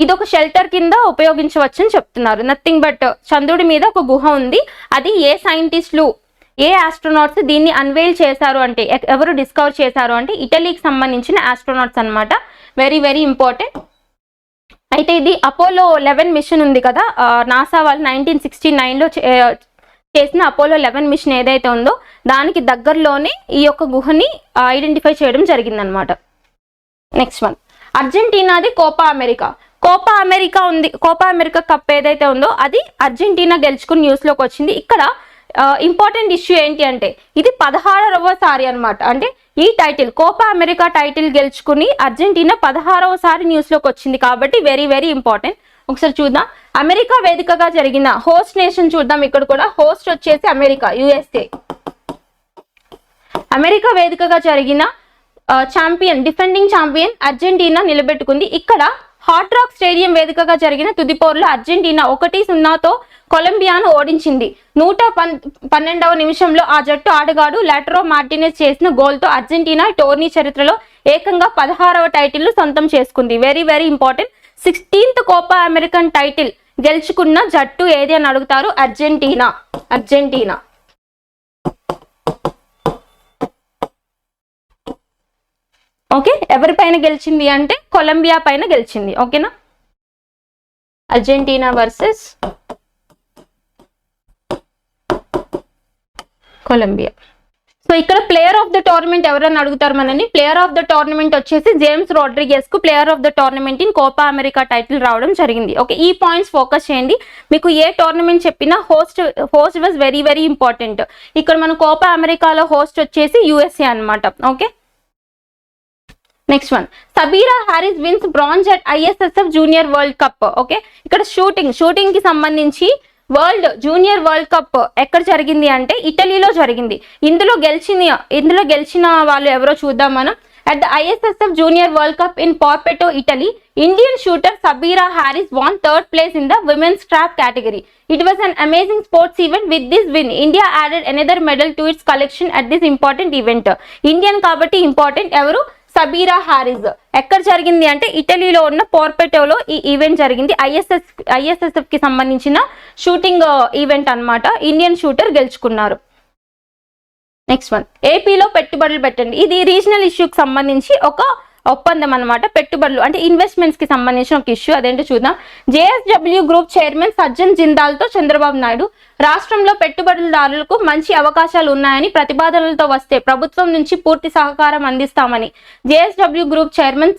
ఇదొక షెల్టర్ కింద ఉపయోగించవచ్చని చెప్తున్నారు. నథింగ్ బట్ చంద్రుడి మీద ఒక గుహ ఉంది. అది ఏ సైంటిస్టులు, ఏ ఆస్ట్రోనాట్స్ దీన్ని అన్వేల్ చేశారు అంటే, ఎవరు డిస్కవర్ చేశారు అంటే ఇటలీకి సంబంధించిన ఆస్ట్రోనాట్స్ అన్నమాట. Very very important. అయితే ఇది అపోలో 11 మిషన్ ఉంది కదా, నాసా వాళ్ళు 1969లో చేసిన అపోలో 11 మిషన్ ఏదైతే ఉందో దానికి దగ్గరలోనే ఈ యొక్క గుహని ఐడెంటిఫై చేయడం జరిగిందనమాట. నెక్స్ట్ వన్, అర్జెంటీనాది కోపా అమెరికా ఉంది. కోపా అమెరికా కప్ ఏదైతే ఉందో అది అర్జెంటీనా గెలుచుకుని న్యూస్ లోకి వచ్చింది. ఇక్కడ ఇంపార్టెంట్ ఇష్యూ ఏంటి అంటే ఇది 16వ సారి అనమాట. అంటే ఈ టైటిల్ కోపా అమెరికా టైటిల్ గెలుచుకుని అర్జెంటీనా 16వసారి న్యూస్ లోకి వచ్చింది కాబట్టి వెరీ వెరీ ఇంపార్టెంట్. ఒకసారి చూద్దాం. అమెరికా వేదికగా జరిగిన హోస్ట్ నేషన్ చూద్దాం. ఇక్కడ కూడా హోస్ట్ వచ్చేసి అమెరికా, యుఎస్ఏ. అమెరికా వేదికగా జరిగిన ఛాంపియన్, డిఫెండింగ్ ఛాంపియన్ అర్జెంటీనా నిలబెట్టుకుంది. ఇక్కడ హాట్ రాక్ స్టేడియం వేదికగా జరిగిన తుది పోరులో అర్జెంటీనా 1-0తో కొలంబియాను ఓడించింది. 112వ నిమిషంలో ఆ జట్టు ఆటగాడు లాటరో మార్టినెజ్ చేసిన గోల్తో అర్జెంటీనా టోర్నీ చరిత్రలో ఏకంగా 16వ టైటిల్ సొంతం చేసుకుంది. Very very important. 16th Copa American title గెలుచుకున్న జట్టు ఏది అని అడుగుతారు. అర్జెంటీనా. ఓకే, ఎవరి పైన గెలిచింది అంటే కొలంబియా పైన గెలిచింది. ఓకేనా, అర్జెంటీనా వర్సెస్ కొలంబియా. సో ఇక్కడ ప్లేయర్ ఆఫ్ ద టోర్నమెంట్ ఎవరని అడుగుతారు మనని. ప్లేయర్ ఆఫ్ ద టోర్నమెంట్ వచ్చేసి జేమ్స్ రోడ్రిగెస్ కు player of the tournament in Copa America title రావడం జరిగింది. ఓకే, ఈ పాయింట్స్ ఫోకస్ చేయండి. మీకు ఏ టోర్నమెంట్ చెప్పినా host was very very important. ఇక్కడ మన కోపా అమెరికాలో హోస్ట్ వచ్చేసి యుఎస్ఏ అన్నమాట. Okay, next one, Sabeera Haris wins bronze at ISSF junior world cup. Okay, ఇక్కడ షూటింగ్ కి సంబంధించి వరల్డ్ జూనియర్ వరల్డ్ కప్ ఎక్కడ జరిగింది అంటే ఇటలీలో జరిగింది. ఇందులో గెలిచిన వాళ్ళు ఎవరో చూద్దాం మనం. At the ISSF junior world cup in Porpetto, Italy, Indian shooter Sabira Harris won 3rd place in the women's trap category. It was an amazing sports event. With this win, India added another medal to its collection at this important event. Indian కాబట్టి important. ఎవరు? Sabira Harris. ఎక్కడ జరిగింది అంటే ఇటలీలో ఉన్న పోర్పెటోలో ఈ event జరిగింది. ISSF కి సంబంధించిన షూటింగ్ ఈవెంట్ అన్నమాట. ఇండియన్ షూటర్ గెలుచుకున్నారు. నెక్స్ట్ వన్, ఏపీలో పెట్టుబడులు పెట్టండి. ఇది రీజనల్ ఇష్యూకి సంబంధించి ఒక ఒప్పందం అన్నమాట. పెట్టుబడులు అంటే ఇన్వెస్ట్మెంట్స్ కి సంబంధించిన ఒక ఇష్యూ. అదేంటో చూద్దాం. JSW గ్రూప్ చైర్మన్ సజ్జన్ జిందాల్తో చంద్రబాబు నాయుడు రాష్ట్రంలో పెట్టుబడులదారులకు మంచి అవకాశాలు ఉన్నాయని ప్రతిపాదనలతో వస్తే ప్రభుత్వం నుంచి పూర్తి సహకారం అందిస్తామని JSW group chairman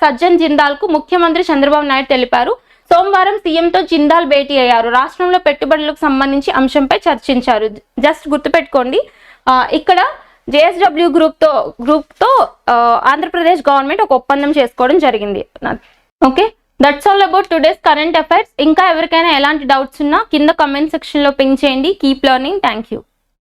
Sajjan Jindal కు ముఖ్యమంత్రి చంద్రబాబు నాయుడు తెలిపారు. సోమవారం సీఎంతో జిందాల్ భేటీ అయ్యారు. రాష్ట్రంలో పెట్టుబడులకు సంబంధించి అంశంపై చర్చించారు. జస్ట్ గుర్తుపెట్టుకోండి, ఇక్కడ JSW గ్రూప్ తో ఆంధ్రప్రదేశ్ గవర్నమెంట్ ఒక ఒప్పందం చేసుకోవడం జరిగింది. Okay, that's all about today's current affairs. ఇంకా ఎవరికైనా ఎలాంటి డౌట్స్ ఉన్నా కింద కమెంట్ సెక్షన్ లో పింగ్ చేయండి. Keep learning. Thank you.